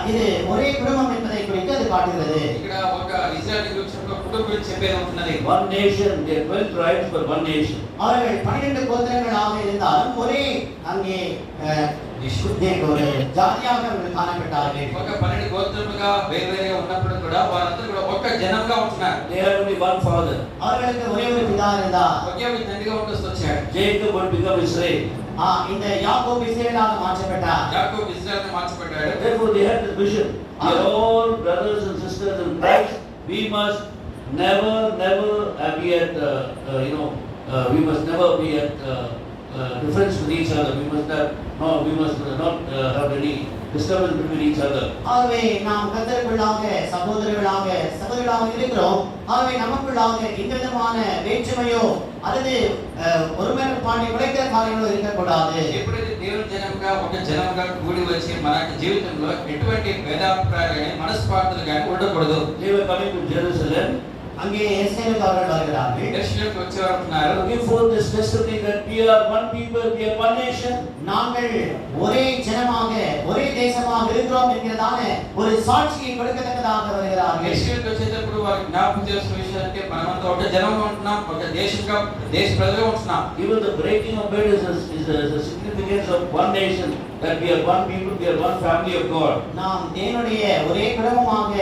B: இது ஒரே குடும்பம் என்பதை குறித்து அது காட்டுகிறது.
C: ఇక్కడ ఒక ఇశ్రాయేలు గురించి ఒక కుటుంబం గురించి చెప్పేది ఉంటున్నది.
A: One nation, there are 12 tribes but one nation.
B: அவர்கள் 12 கோத்திரங்களாக இருந்தாலும் ஒரே அங்கே ஒரு ஜாதியாக அவர்கள் காணப்பட்டார்கள்.
C: ఒక 12 గోత్రములుగా వేరువేరుగా ఉన్నప్పుడు కూడా వారందరూ కూడా ఒక జనంగా ఉంటున్నారు.
A: They had only one father.
B: அவர்களுக்கு ஒரே ஒரு பிதா இருந்தார்.
C: ఒకే తండ్రిగా ఉంటూ వచ్చాడు.
A: Jacob would become Israel.
B: இந்த யாக்கோபு இஸ்ரவேலாக மாற்றப்பட்டார்.
C: యాకోబు ఇశ్రాయేలుగా మార్చబడ్డాడు.
A: Therefore they had this vision. We are all brothers and sisters in Christ. We must never be at we must never be at difference with each other. We must not have any disturbance between each other.
B: ஆகவே நாம் கர்த்தருக்குள்ளாக சகோதரர்களாக இருக்கிறோம். ஆகவே நமக்குள்ளாக எந்த விதமான வேற்றுமையோ அல்லது ஒருமைப்பாட்டை குலைக்கிற காரியங்களோ இருக்கக்கூடாது.
C: ఎప్పుడైతే దేవుని జనంగా కూడి వచ్చి మన జీవితంలో ఎటువంటి భేదాభిప్రాయాలు కానీ మనస్పార్థలు కానీ ఉండకూడదు.
A: They were coming to Jerusalem.
B: அங்கே எருசலேமுக்கு அவர்கள் வருகிறார்கள்.
C: యెరూషలేముకు వచ్చేవారు.
A: To give forth this testimony that we are one people, we are one nation.
B: நாங்கள் ஒரே ஜனமாக ஒரே தேசமாக இருக்கிறோம் என்கிறதான ஒரு சாட்சியை கொடுக்கத்தக்கதாக வருகிறார்கள்.
C: యెరూషలేముకు వచ్చేటప్పుడు వారు జ్ఞాపకం చేసిన విషయాలంటే మనమంతా ఒక జనంగా ఉంటున్నాం, ఒక దేశ ప్రజలుగా ఉంటున్నాం.
A: Even the breaking of bread is the significance of one nation, that we are one people, we are one family of God.
B: நாம் தேவனுடைய ஒரே குடும்பமாக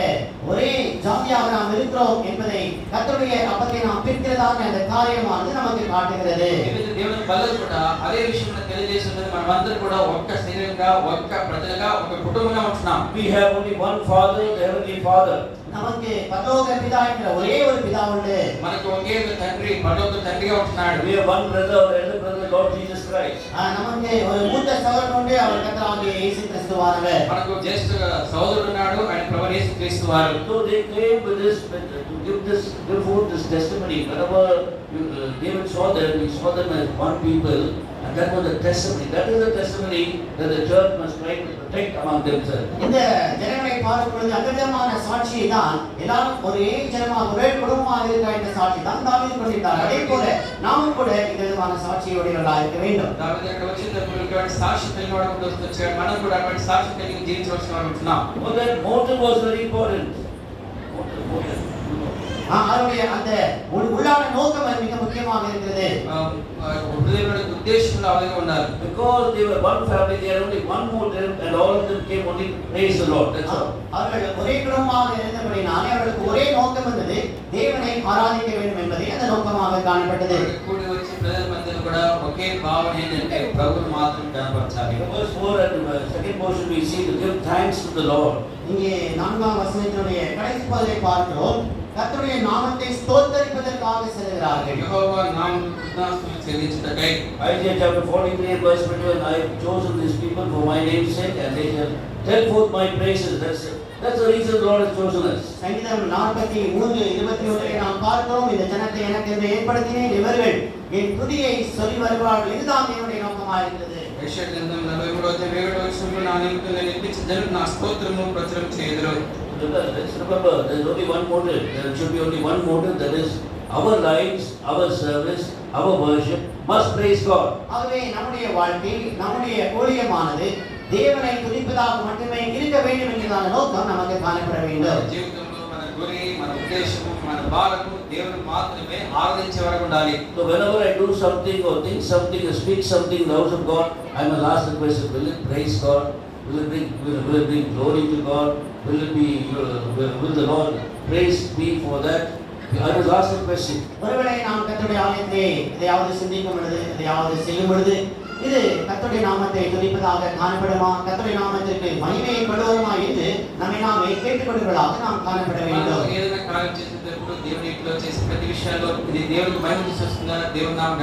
B: ஒரே ஜாதியாக நாம் இருக்கிறோம் என்பதை கர்த்தருடைய அப்பத்தை நாம் பிற்கிறதான அந்த காரியமானது நமக்கு காட்டுகிறது.
C: ఈరోజు దేవుని బల్లలు కూడా అదే విషయంలో తెలియజేస్తున్నది. మనమందరం కూడా ఒక్క శరీరంగా ఒక్క ప్రజలుగా ఒక కుటుంబంగా ఉంటున్నాం.
A: We have only one Father, the Heavenly Father.
B: நமக்கு பரலோக பிதா என்ற ஒரே ஒரு பிதா உண்டு.
C: మనకు ఒకే ఒక తండ్రి పరలోక తండ్రిగా ఉంటున్నాడు.
A: We have one brother, our elder brother, Lord Jesus Christ.
B: நமக்கு ஒரு மூத்த சகோதரன் உண்டு, அவர் கர்த்தராகிய இயேசு கிறிஸ்துவானவர்.
C: మనకు జ్యేష్ఠ సోదరుడు ఉన్నాడు, ఆయన ప్రభువు యేసుక్రీస్తు వారు.
A: So they came with this give forth this testimony. Whenever David saw them, he saw them as one people, and that was the testimony. That is the testimony that the church must try to protect among themselves.
B: இந்த ஜனங்களை பார்க்கும் பொழுது அந்த விதமான சாட்சியை தான் எல்லாரும் ஒரே ஜனமாக ஒரே குடும்பமாக இருக்கிற இந்த சாட்சி தான் தாவீது கொண்டிருந்தார். அதே போல நாமும் கூட இந்த விதமான சாட்சியுடையவர்களாக இருக்க வேண்டும்.
C: దావీదు ఇక్కడ వచ్చినప్పుడు ఇటువంటి సాక్షి కలిగిన వాడు వచ్చాడు. మనం కూడా అటువంటి సాక్షి కలిగి జీవించవలసిన వారు ఉంటున్నాం.
A: So that motive was very important. Motive.
B: அவருடைய அந்த உள்ளான நோக்கம் மிக முக்கியமாக இருக்கிறது.
C: హృదయంలో ఉద్దేశంలో అలాగే ఉన్నారు.
A: Because they were one family, they had only one motive, and all of them came only to praise the Lord. That's all.
B: அவர்கள் ஒரே குடும்பமாக இருந்தபடினாலே அவர்களுக்கு ஒரே நோக்கம் இருந்தது, தேவனை ஆராதிக்க வேண்டும் என்பதே அந்த நோக்கமாக காணப்பட்டது.
C: కూడి వచ్చే ప్రజల మధ్యలో కూడా ఒకే భావన ఏంటంటే ప్రభువును మాత్రం కనపరచాలి.
A: Verse 4 and the second portion we see to give thanks to the Lord.
B: இங்கே 4ஆம் வசனத்தினுடைய கடைசி பகுதியை பார்க்கிறோம். கர்த்தருடைய நாமத்தை ஸ்தோத்தரிப்பதற்காக செல்கிறார்கள்.
C: యెహోవా నామమునకు కృతజ్ఞతలు చెల్లించుటకై.
A: Isaiah chapter 43 verse 21, I have chosen these people for my name's sake, and they shall tell forth my praises. That's the reason the Lord has chosen us.
B: சங்கீதம் 43:21 நாம் பார்க்கிறோம், இந்த ஜனத்தை எனக்கு என்று ஏற்படுத்தினேன், இவர்கள் என் துதியை சொல்லி வருவார்கள். இதுதான் தேவனுடைய நோக்கமாக இருக்கிறது.
C: యెషయా గ్రంథం 43:7 నా నిమిత్తం నేను ఇప్పించిన జనులు నా స్తోత్రమును ప్రచురం చేయుదురు.
A: Let's remember, there is only one motive. There should be only one motive, that is our lives, our service, our worship must praise God.
B: ஆகவே நம்முடைய வாழ்க்கை, நம்முடைய ஊழியமானது தேவனை துதிப்பதாக மட்டுமே இருக்க வேண்டும் என்கிறதான நோக்கம் நமக்கு காணப்பட வேண்டும்.
C: జీవితంలో మన గురి, మన ఉద్దేశము, మన భారము దేవుని మాత్రమే ఆరాధించే వరకు ఉండాలి.
A: So whenever I do something or think something or speak something in the house of God, I must ask the question, will it praise God? Will it bring glory to God? Will the Lord praise me for that? I will ask the question.
B: ஒருவேளை நாம் கர்த்தருடைய ஆலயத்திலே எதையாவது சிந்திக்கும் பொழுது, எதையாவது செய்யும் பொழுது, இது கர்த்தருடைய நாமத்தை துதிப்பதாக காணப்படுமா, கர்த்தருடைய நாமத்திற்கு மகிமையை கொள்வோமா என்று நம்மை நாமே கேட்டுக்கொள்வர்களாக நாம் காணப்பட வேண்டும்.
C: ఏదైనా కార్యం చేసేటప్పుడు దేవుని ఇంట్లో చేసే ప్రతి విషయాల్లో ఇది దేవునికి మహిమ తీసుకొస్తుందా, దేవుని నామం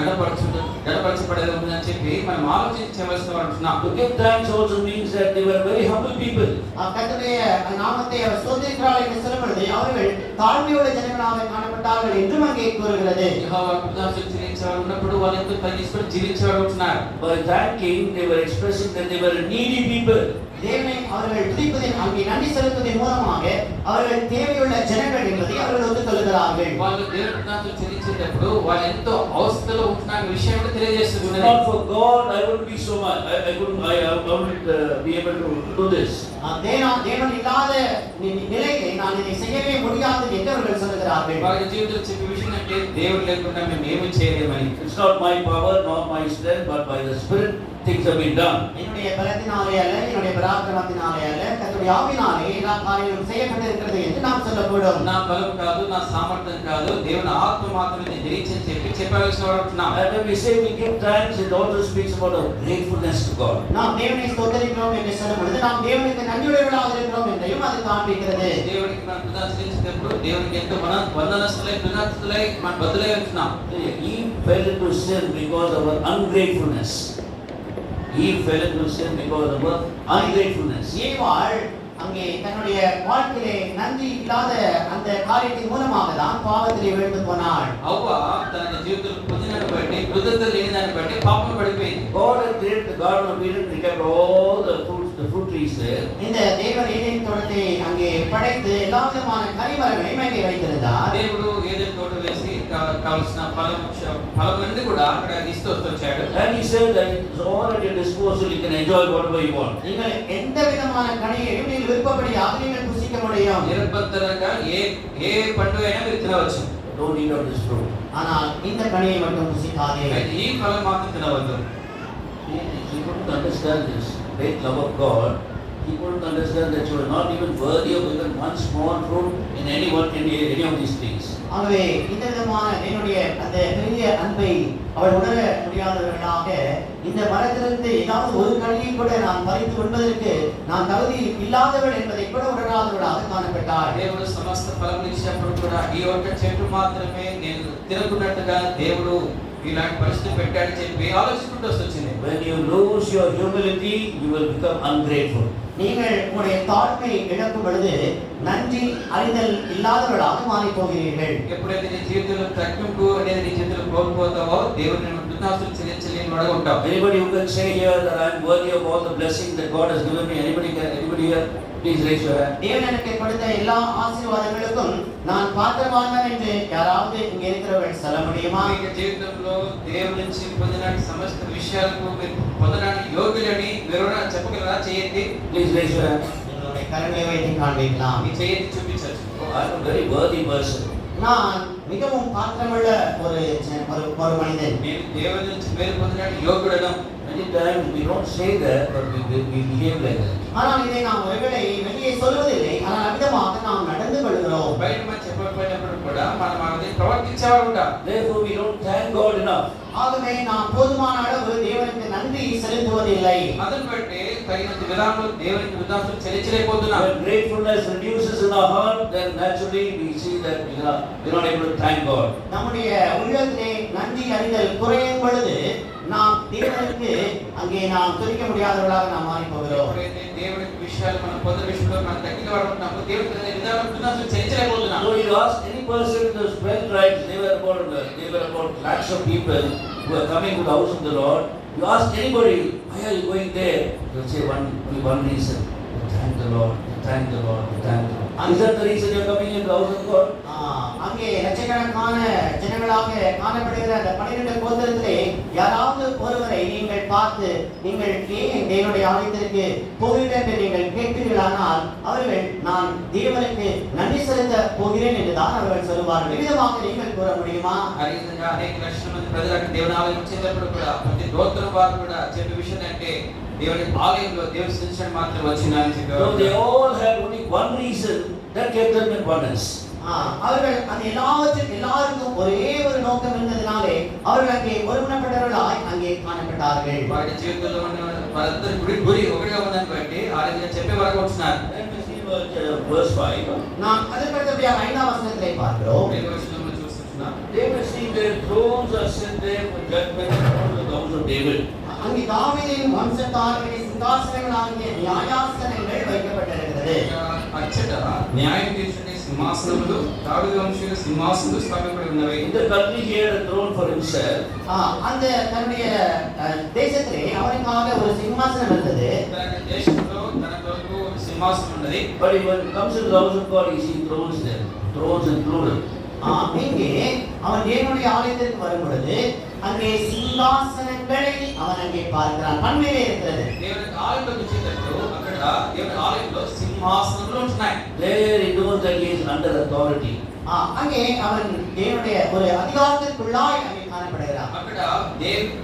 C: గణపరచబడేది ఉందని చెప్పి మనం ఆలోచించవలసిన వారు ఉంటున్నాం.
A: To give thanks also means that they were very humble people.
B: கர்த்தருடைய நாமத்தை அவர் ஸ்தோத்திரிக்கிறார்கள் என்று சொல்லும் பொழுது அவர்கள் தாழ்மையுள்ள ஜனங்களாக காணப்பட்டார்கள் என்றும் அங்கே கூறுகிறது.
C: యెహోవా కృతజ్ఞతలు చెల్లించేవారు ఉన్నప్పుడు వాళ్ళు ఎంతో తగ్గించుకొని జీవించేవారు ఉంటున్నారు.
A: By thanking, they were expressing that they were needy people.
B: தேவனை அவர்கள் துதிப்பதின் அங்கே நன்றி செலுத்துவதன் மூலமாக அவர்கள் தேவையுள்ள ஜனங்கள் என்பதை அவர்கள் ஒத்துக்கொள்கிறார்கள்.
C: వాళ్ళు దేవుని కృతజ్ఞతలు చెల్లించేటప్పుడు వాళ్ళు ఎంతో అవస్థలో ఉంటున్న విషయం కూడా తెలియజేస్తున్నారు.
A: Not for God, I wouldn't be so much. I wouldn't be able to do this.
B: தேவன் இல்லாத நிலையை நான் இதை செய்யவே முடியாது என்று அவர்கள் சொல்கிறார்கள்.
C: వాళ్ళ జీవితంలో చెప్పే విషయం అంటే దేవుడు లేకుండా మేము ఏమీ చేయలేమని.
A: It's not my power, not my strength, but by the Spirit things have been done.
B: என்னுடைய பலத்தினாலே அல்ல, என்னுடைய பராக்கிரமத்தினாலே அல்ல, கர்த்தருடைய ஆவியினாலே எல்லா காரியங்களும் செய்யப்பட்டிருக்கிறது என்று நாம் சொல்லக்கூடும்.
C: నా బలం కాదు, నా సామర్థ్యం కాదు, దేవుని ఆత్మ మాత్రమే జయించని చెప్పవలసిన వారు ఉంటున్నాం.
A: And when we say we give thanks, it also speaks about our gratefulness to God.
B: நாம் தேவனை ஸ்தோத்திரிக்கிறோம் என்று சொல்லும் பொழுது நாம் தேவனுக்கு நன்றியுள்ளவர்களாக இருக்கிறோம் என்றையும் அது காண்பிக்கிறது.
C: దేవునికి మనం కృతజ్ఞతలు చెల్లించేటప్పుడు దేవునికి ఎంతో మన వందనస్తులై కృతజ్ఞతలై మన బదులై ఉంటున్నాం.
A: He fell into sin because of our ungratefulness. He fell into sin because of our ungratefulness.
B: ஏவாள் அங்கே தன்னுடைய வாழ்க்கையிலே நன்றி இல்லாத அந்த காரியத்தின் மூலமாக தான் பாவத்திலே விழுந்து போனாள்.
C: అవ్వ తన జీవితంలో పొందినను బట్టి కృతజ్ఞత లేని దాన్ని బట్టి పాపం పడిపోయింది.
A: God had created the Garden of Eden, He kept all the fruit trees there.
B: இந்த தேவன் ஏதேன் தோட்டத்தை அங்கே படைத்து எல்லா விதமான கனிமரங்களையும் அங்கே வைத்திருந்தார்.
C: దేవుడు ఏదైనా తోట వేసి కావాల్సిన ఫలమన్నీ కూడా అక్కడ ఇస్తూ వచ్చాడు.
A: And He said that it's all at your disposal, you can enjoy whatever you want.
B: நீங்கள் எந்த விதமான கனியையும் நீங்கள் விருப்பப்படியாக நீங்கள் புசிக்க முடியும்.
C: నిరంతరంగా ఏ పండు అయినా మీరు తినవచ్చు.
A: Don't eat of this fruit.
B: ஆனால் இந்த கனியை மட்டும் புசிக்காதே.
C: ఈ ఫలం మాత్రం తినవద్దు.
A: He couldn't understand this great love of God. he couldn't understand that you are not even worthy of even one small fruit in any of these trees.
B: ஆகவே இந்த விதமான என்னுடைய அந்த பெரிய அன்பை அவள் உணர முடியாதவர்களாக இந்த மரத்திலிருந்து ஏதாவது ஒரு கனியை கூட நான் பறித்து உண்பதற்கு நான் தகுதி இல்லாதவள் என்பதை கூட உணராதவளாக காணப்பட்டாள்.
C: దేవుడు సమస్త ఫలములు ఇచ్చినప్పుడు కూడా ఈ ఒక్క చెట్టు మాత్రమే నేను తినకున్నట్టుగా దేవుడు ఇలాంటి పరిస్థితి పెట్టాడని చెప్పి ఆలోచించుకుంటూ వచ్చింది.
A: When you lose your humility, you will become ungrateful.
B: நீங்கள் உங்களுடைய தாழ்மை இழக்கும் பொழுது நன்றி அறிதல் இல்லாதவர்களாக மாறி போகிறீர்கள்.
C: ఎప్పుడైతే నీ జీవితంలో తగ్గింపు అనేది నీ జీవితంలో కోల్పోతావో దేవుని కృతజ్ఞతలు చెల్లించలేని వాడుగా ఉంటావు.
A: Anybody who can say here that I am worthy of all the blessings that God has given me? Anybody here? Please raise your hand.
B: தேவன் எனக்கு கொடுத்த எல்லா ஆசீர்வாதங்களுக்கும் நான் பாத்திரமானவன் என்று யாராவது இங்கே இருக்கிறவர்கள் சொல்ல முடியுமா?
C: మీ జీవితంలో దేవుని నుంచి పొందిన సమస్త విషయాలకు మీరు పొందడానికి యోగ్యులని మీరు చెప్పగలరా? చేయండి.
A: Please raise your hand.
B: உங்களுடைய கரங்களை வைத்து காண்பிக்கலாம்.
C: మీ చేయండి చూపించచ్చు.
A: Oh, I am a very worthy person.
B: நான் மிகவும் பாத்திரமுள்ள ஒரு மனிதன்.
C: నేను దేవుని నుంచి మేలు పొందడానికి యోగ్యుడను.
A: Many times we don't say that, but we behave like that.
B: ஆனால் இதை நாம் ஒருவேளை வெளியே சொல்வதில்லை, ஆனால் அமிதமாக நாம் நடந்து கொள்கிறோம்.
C: బయట మనం చెప్పకపోయినప్పుడు కూడా మనం అది ప్రవర్తించేవాడు ఉంటాం.
A: Therefore, we don't thank God enough.
B: ஆகவே நாம் போதுமான அளவு தேவனுக்கு நன்றி செலுத்துவதில்லை.
C: அதன் பற்றி తగినంత విధానంలో దేవునికి కృతజ్ఞతలు చెల్లించలేకపోతున్నాం.
A: When gratefulness reduces in our heart, then naturally we see that we are not able to thank God.
B: நம்முடைய உள்ளத்திலே நன்றி அறிதல் குறையும் பொழுது நாம் தேவனுக்கு அங்கே நாம் துதிக்க முடியாதவர்களாக நாம் மாறி போகிறோம்.
C: ఎప్పుడైతే దేవునికి విషయాలు మనం పొందే విషయంలో మనం తగ్గిన వాడుతున్నాము, దేవునికి అదే విధానంలో కృతజ్ఞతలు చెల్లించలేకపోతున్నాం.
A: So you ask any person in those 12 tribes, they were about lakhs of people who are coming to the house of the Lord. You ask anybody, why are you going there? They will say one reason: to thank the Lord, to thank the Lord, to thank the Lord. Is that the reason you are coming into the house of God?
B: அங்கே லட்சக்கணக்கான ஜனங்களாக காணப்படுகிற அந்த 12 கோத்திரத்திலே யாராவது ஒருவரை நீங்கள் பார்த்து நீங்கள் ஏன் தேவனுடைய ஆலயத்திற்கு போகிறீர்கள் என்று நீங்கள் கேட்பீர்களானால் அவர்கள் நான் தேவனுக்கு நன்றி செலுத்த போகிறேன் என்று தான் அவர்கள் சொல்லுவார்கள். விதமாக நீங்கள் கூற முடியுமா?
C: అదేవిధంగా అనేక లక్షల మంది ప్రజలకు దేవుని ఆలయం వచ్చేటప్పుడు కూడా ప్రతి గోత్రం వారు కూడా చెప్పే విషయం అంటే దేవుని ఆలయంలో దేవుని స్థుతించడం మాత్రం వచ్చినారని చెప్పారు.
A: So they all had only one reason that kept them in oneness.
B: அவர்கள் அந்த எல்லாருக்கும் ஒரே ஒரு நோக்கம் இருந்ததினாலே அவர்கள் அங்கே ஒருமனப்பட்டவர்களாய் அங்கே காணப்பட்டார்கள்.
C: వారి జీవితంలో ఉన్న వారందరి గురి ఒకటిగా ఉందని బట్టి ఆ రీతిగా చెప్పే వరకు వచ్చినారు.
A: Verse 5.
B: நாம் அதற்கடுத்தபடியாக 5ஆம் வசனத்திலே பார்க்கிறோம்.
C: ఈ వచనంలో చూస్తున్నాం.
A: They will see their thrones are set there for judgment upon the house of David.
B: அங்கே தாவீதின் வம்சத்தாருடைய சிங்காசனங்களாகிய நியாயாசனங்கள் வைக்கப்பட்டிருக்கிறது.
C: అచ్చట న్యాయం తీర్చుకునే సింహాసనములు దావీదు వంశీయుల సింహాసనములు స్థాపింపబడి ఉన్నవి.
A: In the country he had a throne for himself.
B: அந்த தன்னுடைய தேசத்திலே அவனுக்காக ஒரு சிங்காசனம் இருந்தது.
C: తన దేశంలో తన కొరకు ఒక సింహాసనం ఉన్నది.
A: But when he comes to the house of God, he sees thrones there. Thrones in plural.
B: இங்கே அவன் தேவனுடைய ஆலயத்திற்கு வரும் பொழுது அங்கே சிங்காசனங்களை அவன் அங்கே பார்க்கிறான். பன்மையிலே இருக்கிறது.
C: దేవుని ఆలయంలోకి వచ్చేటప్పుడు అక్కడ దేవుని ఆలయంలో సింహాసనములు ఉన్నాయి.
A: There he knows that he is under authority.
B: அங்கே அவன் தேவனுடைய ஒரு அதிகாரத்திற்குள்ளாய் அங்கே காணப்படுகிறான்.
C: అక్కడ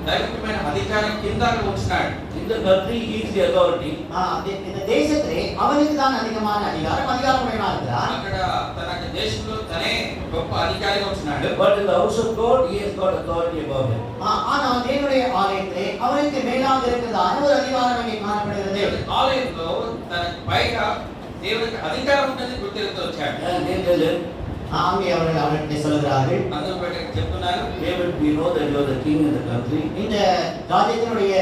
C: దైవికమైన అధికారం కింద అక్కడ ఉంటున్నాడు.
A: In the country he is the authority.
B: இந்த தேசத்திலே அவனுக்கு தான் அதிகமான அதிகாரமுடையவனாக இருக்கிறான்.
C: అక్కడ తన దేశంలో తనే గొప్ప అధికారిగా ఉంటున్నాడు.
A: But in the house of God he has got authority above him.
B: ஆனால் தேவனுடைய ஆலயத்திலே அவனுக்கு மேலாக இருக்கிறதான ஒரு அதிகாரம் அங்கே காணப்படுகிறது.
C: ఆలయంలో తన పైగా దేవునికి అధికారం ఉన్నది గుర్తిస్తూ వచ్చాడు.
A: And they tell him,
B: அங்கே அவர்கள் அவனுக்கு சொல்கிறார்கள்,
C: అందరూ బయట చెప్తున్నారు,
A: David, we know that you are the king in the country.
B: இந்த ராஜ்யத்தினுடைய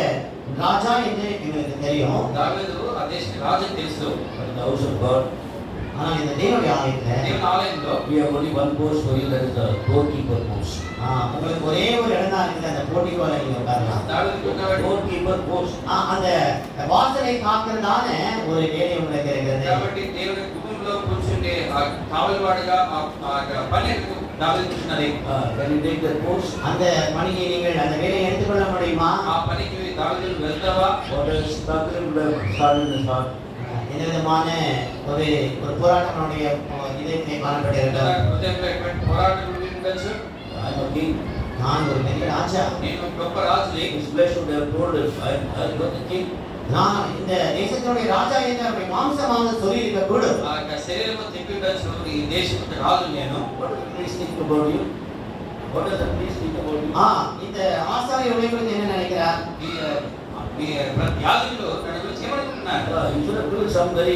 B: ராஜா என்று எங்களுக்கு தெரியும்.
C: దావీదు ఆ దేశానికి రాజు తెలుసు.
A: But in the house of God,
B: ஆனால் இந்த தேவனுடைய ஆலயத்துல
C: దేవుని ఆలయంలో
A: we have only one post for you, that is the doorkeeper post.
B: உங்களுக்கு ஒரே ஒரு இடம் தான் இருக்குது, அந்த போட்டிக்கோல நீங்க உட்காரலாம்.
C: దావీదుకు ఉన్నవాడు
A: Doorkeeper post.
B: அந்த வாசலை காக்கிறதான ஒரு வேலை உங்களுக்கு இருக்கிறது.
C: కాబట్టి దేవుని కుటుంబంలో కూర్చుంటే ఆ కావలివాడిగా ఆ పని దావీదుకు ఉన్నది.
A: Can you take that post?
B: அந்த பணியை நீங்கள் அந்த வேலையை எடுத்துக்கொள்ள முடியுமா?
C: ఆ పనికి దావీదు వెళ్తావా?
A: What has struggle would have started in his heart.
B: எந்த விதமான ஒரு போராட்டங்களுடைய இதயத்தை காணப்பட்டிருக்கிறது.
C: హృదయంలో ఎటువంటి పోరాటం ఉండొచ్చు.
A: I am a king.
B: நான் ஒரு பெரிய ராஜா.
C: నేను గొప్ప రాజుని.
A: His flesh would have told him, I am the king.
B: நான் இந்த தேசத்தினுடைய ராஜா என்று அவருடைய மாம்சமாக சொல்லி இருக்க கூடும்.
C: ఆ యొక్క శరీరము చెప్పి ఉండొచ్చు ఈ దేశపు రాజు నేను.
A: What does the priest think about you? What does the priest think about you?
B: இந்த ஆசாரிய உடைய குறித்து என்ன நினைக்கிறார்?
C: ఈ యాజకులు తన గురించి ఏమనుకుంటున్నారు?
A: You should have given some very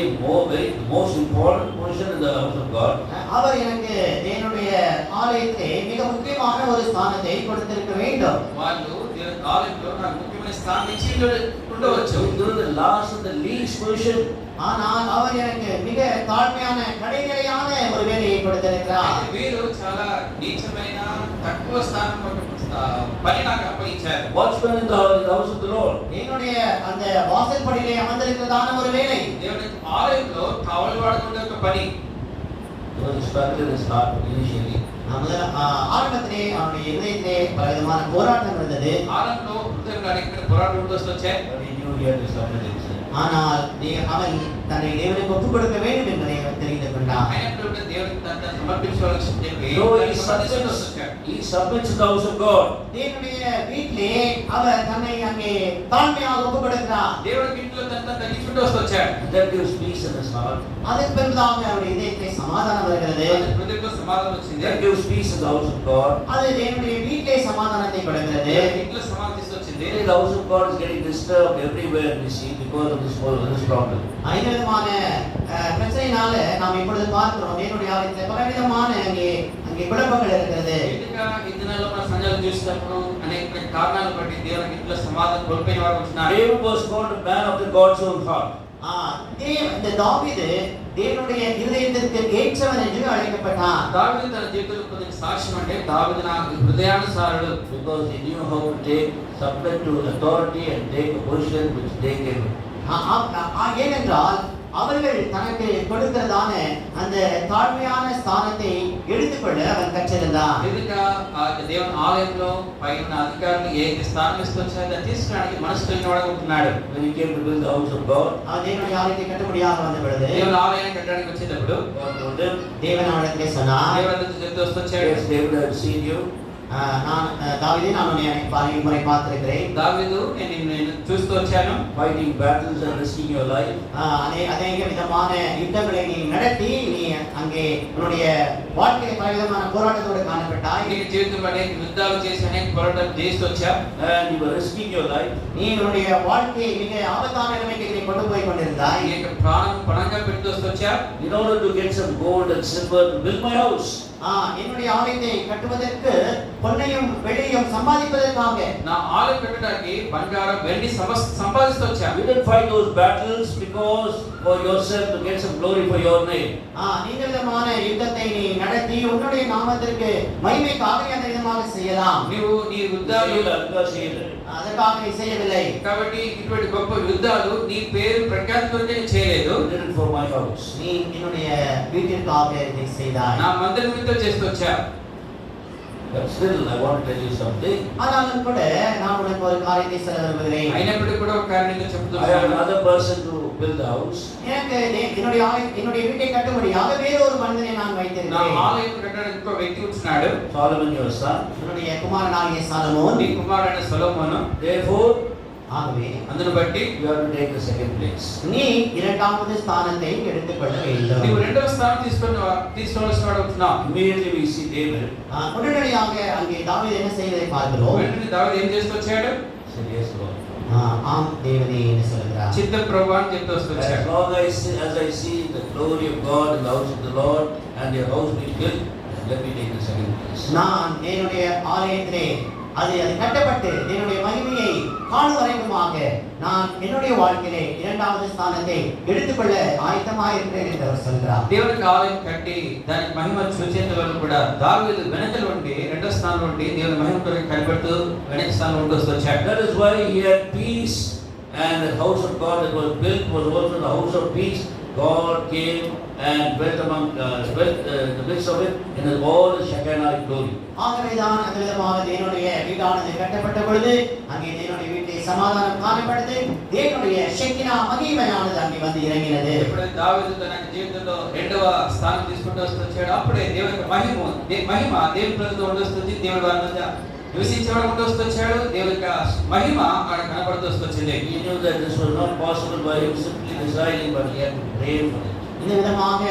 A: most important position in the house of God.
B: அவர் எனக்கு தேவனுடைய ஆலயத்திலே மிக முக்கியமான ஒரு ஸ்தானத்தை கொடுத்திருக்க வேண்டும்.
C: వాళ్ళు దేవుని ఆలయంలో నాకు ముఖ్యమైన స్థానం ఇచ్చి ఉండవచ్చు.
A: You given the last and the least position.
B: ஆனால் அவர் எனக்கு மிக தாழ்மையான கடைநிலையான ஒரு வேலையை கொடுத்திருக்கிறார்.
C: వీరు చాలా నీచమైన తక్కువ స్థానం పని నాకు అప్పగించారు.
A: Watchman in the house of the Lord.
B: என்னுடைய அந்த வாசல் படியிலே அமர்ந்திருக்கிறதான ஒரு வேலை.
C: దేవుని ఆలయంలో కావలి వాడుకునే ఒక పని.
A: Because the struggle in his heart initially.
B: ஆரம்பத்திலே அவனுடைய இதயத்திலே பலவிதமான போராட்டம் இருந்தது.
C: ఆరంభంలో హృదయంలో అనేక పోరాటాలు వచ్చాయి.
A: But he knew he had to submit himself.
B: ஆனால் அவன் தன்னை தேவனுக்கு ஒப்புக் கொடுக்க வேண்டும் என்பதை அவன் தெரிந்து கொண்டான்.
C: ఆయనప్పుడు దేవునికి తన సమర్పించవలసి చెప్పి
A: So he submits to the house of God.
B: தேவனுடைய வீட்டிலே அவர் தன்னை அங்கே தாழ்மையாக ஒப்புக் கொடுக்கிறார்.
C: దేవునికి ఇంట్లో తన తగ్గించుకుంటూ వచ్చాడు.
A: That gives peace in his heart.
B: அதன் பிறகுதான் அவருடைய இதயத்திலே சமாதானம் வருகிறது.
C: హృదయంలో సమాధానం వచ్చింది.
A: That gives peace in the house of God.
B: அது தேவனுடைய வீட்டிலே சமாதானத்தை கொடுக்கிறது.
C: ఇంట్లో సమాధానం తీసుకొచ్చింది.
A: The house of God is getting disturbed everywhere we see because of this problem.
B: ஐந்து விதமான பிரச்சனையினால நாம் இப்பொழுது பார்க்கிறோம் தேவனுடைய ஆலயத்தில் பலவிதமான அங்கே குழப்பங்கள் இருக்கிறது.
C: ఇంకా ఈ దినాల్లో మన సంఘాలు చూసినప్పుడు అనేక కారణాలు బట్టి దేవునికి ఇంట్లో సమాధానం కోల్పోయిన వారు ఉంటున్నారు.
A: David was called a man of the God's own heart.
B: இந்த தாவீது தேவனுடைய இருதயத்திற்கு ஏற்றவன் என்று அழைக்கப்பட்டான்.
C: దావీదు తన జీవితంలో పొందిన సాక్ష్యం అంటే దావీదు నా హృదయానుసారుడు.
A: Because he knew how to submit to authority and take a position which they gave him.
B: ஏனென்றால் அவர்கள் தனக்கு கொடுக்கிறதான அந்த தாழ்மையான ஸ்தானத்தை எடுத்துக்கொள்ள அவன் கற்றிருந்தான்.
C: ఎందుక దేవుని ఆలయంలో పైన అధికారులు ఏ స్థానం ఇస్తొచ్చారో దాన్ని తీసుకోవడానికి మనసు కలిగినవాడు ఉంటున్నాడు.
A: When he came to build the house of God,
B: தேவனுடைய ஆலயத்தை கட்டும்படியாக வந்த பொழுது
C: దేవుని ఆలయాన్ని కట్టడానికి వచ్చేటప్పుడు
A: God told him,
B: தேவன் அவனிடத்திலே சொன்னார்,
C: దేవుడు చెప్తూ వస్తొచ్చాడు.
A: yes, David, I have seen you.
B: தாவீதே நான் உன்னை பல முறை பார்த்திருக்கிறேன்.
C: దావీదు నేను చూస్తూ వచ్చాను.
A: Fighting battles and risking your life.
B: அநேக விதமான யுத்தங்களை நீ நடத்தி நீ அங்கே உன்னுடைய வாழ்க்கையை பலவிதமான போராட்டத்தோடு காணப்பட்டாய்.
C: నీ జీవితంలో అనేక యుద్ధాలు చేసి అనేక పోరాటాలు చేస్తూ వచ్చా.
A: And you were risking your life.
B: நீ உன்னுடைய வாழ்க்கையை மிக ஆபத்தான நிலைமைக்கு நீ கொண்டு போய் கொண்டிருந்தாய்.
C: నీ యొక్క ప్రాణం పణంగా పెడుతూ వచ్చా.
A: In order to get some gold and silver to build my house.
B: என்னுடைய ஆலயத்தை கட்டுவதற்கு பொன்னையும் வெள்ளியும் சம்பாதிப்பதற்காக
C: నా ఆలయం కట్టడానికి బంగారం వెండి సంపాదిస్తూ వచ్చా.
A: You didn't fight those battles because for yourself to get some glory for your name.
B: இந்த விதமான யுத்தத்தை நீ நடத்தி உன்னுடைய நாமத்திற்கு மகிமைக்காக அந்த விதமாக செய்யலாம்.
C: నీవు నీ యుద్ధాలు
B: அதற்காக நீ செய்யவில்லை.
C: కాబట్టి ఇటువంటి గొప్ప యుద్ధాలు నీ పేరు ప్రఖ్యాతి కొరకే చేయలేదు.
A: You did it for my house.
B: நீ என்னுடைய வீட்டிற்காக இதை செய்தாய்.
C: నా మందిరం నిమిత్తం చేస్తూ వచ్చా.
A: But still, I want to tell you something.
B: ஆனாலும் கூட நான் உனக்கு ஒரு காரியத்தை சொல்ல விரும்புகிறேன்.
C: అయినప్పటికీ కూడా ఒక కారణంగా
A: I have
C: చెప్తున్నాను.
A: another person to build the house.
B: எனக்கு என்னுடைய வீட்டை கட்டும்படியாக வேறொரு மனிதனை நான்
C: నా
B: வைத்திருக்கிறேன்.
C: ఆలయం కట్టడానికి ఇంకో వ్యక్తి ఉంటున్నాడు.
A: Solomon, your son.
B: என்னுடைய குமாரனாகிய சாலமோன்.
C: నీ కుమారుడైన సొలొమోను.
A: Therefore,
B: ஆகவே
C: అందును బట్టి
A: you have to take the second place.
B: நீ இரண்டாவது ஸ்தானத்தை எடுத்துக்கொள்ள வேண்டும்.
C: నీవు రెండవ స్థానం తీసుకోవాల్సిన వాడు ఉంటున్నావు.
A: Immediately we see David.
B: உடனடியாக அங்கே தாவீது என்ன செய்வதை பார்க்கிறோம்.
C: వెంటనే దావీదు ఏం చేస్తూ వచ్చాడు?
A: Said, yes, Lord.
B: ஆம் தேவனே என்று சொல்கிறார்.
C: చిత్తం ప్రభువా అని చెప్తూ
A: As
C: వచ్చాడు.
A: long as I see the glory of God in the house of the Lord and your house being built, let me take the second place.
B: நான் என்னுடைய ஆலயத்திலே அது கட்டப்பட்டு என்னுடைய மகிமையை காணும் வரைக்குமாக நான் என்னுடைய வாழ்க்கையிலே இரண்டாவது ஸ்தானத்தை எடுத்துக்கொள்ள ஆயத்தமாக இருக்கிறேன் என்று அவர் சொல்கிறார்.
C: దేవునికి ఆలయం కట్టి దానికి మహిమ చూచేంత వరకు కూడా దావీదు వెనకల ఉండి రెండో స్థానంలో ఉండి దేవుని మహిమ కొరకు కనిపెడుతూ వెనక స్థానంలో ఉంటూ వచ్చాడు.
A: That is why he had peace, and the house of God that was built was also the house of peace. God came and dwelt among the midst of it in all the Shekinah glory.
B: ஆகவேதான் அந்த விதமாக தேவனுடைய வீடானது கட்டப்பட்ட பொழுது அங்கே தேவனுடைய வீட்டில் சமாதானம் காணப்பட்டது. தேவனுடைய ஷெக்கினா மகிமையானது அங்கே வந்து இறங்கினது.
C: ఎప్పుడైతే దావీదు తన జీవితంలో రెండవ స్థానం తీసుకుంటూ వచ్చాడు అప్పుడే దేవుని యొక్క మహిమ దేవుని ప్రజలతో ఉండొస్తుంది. దేవుని వారి మధ్య నివసించేవాడు ఉంటూ వచ్చాడు. దేవుని యొక్క మహిమ అక్కడ కనబడుతూ వచ్చింది.
A: He knew that this was not possible by him simply deciding, but he had to pray for it.
B: இந்த விதமாக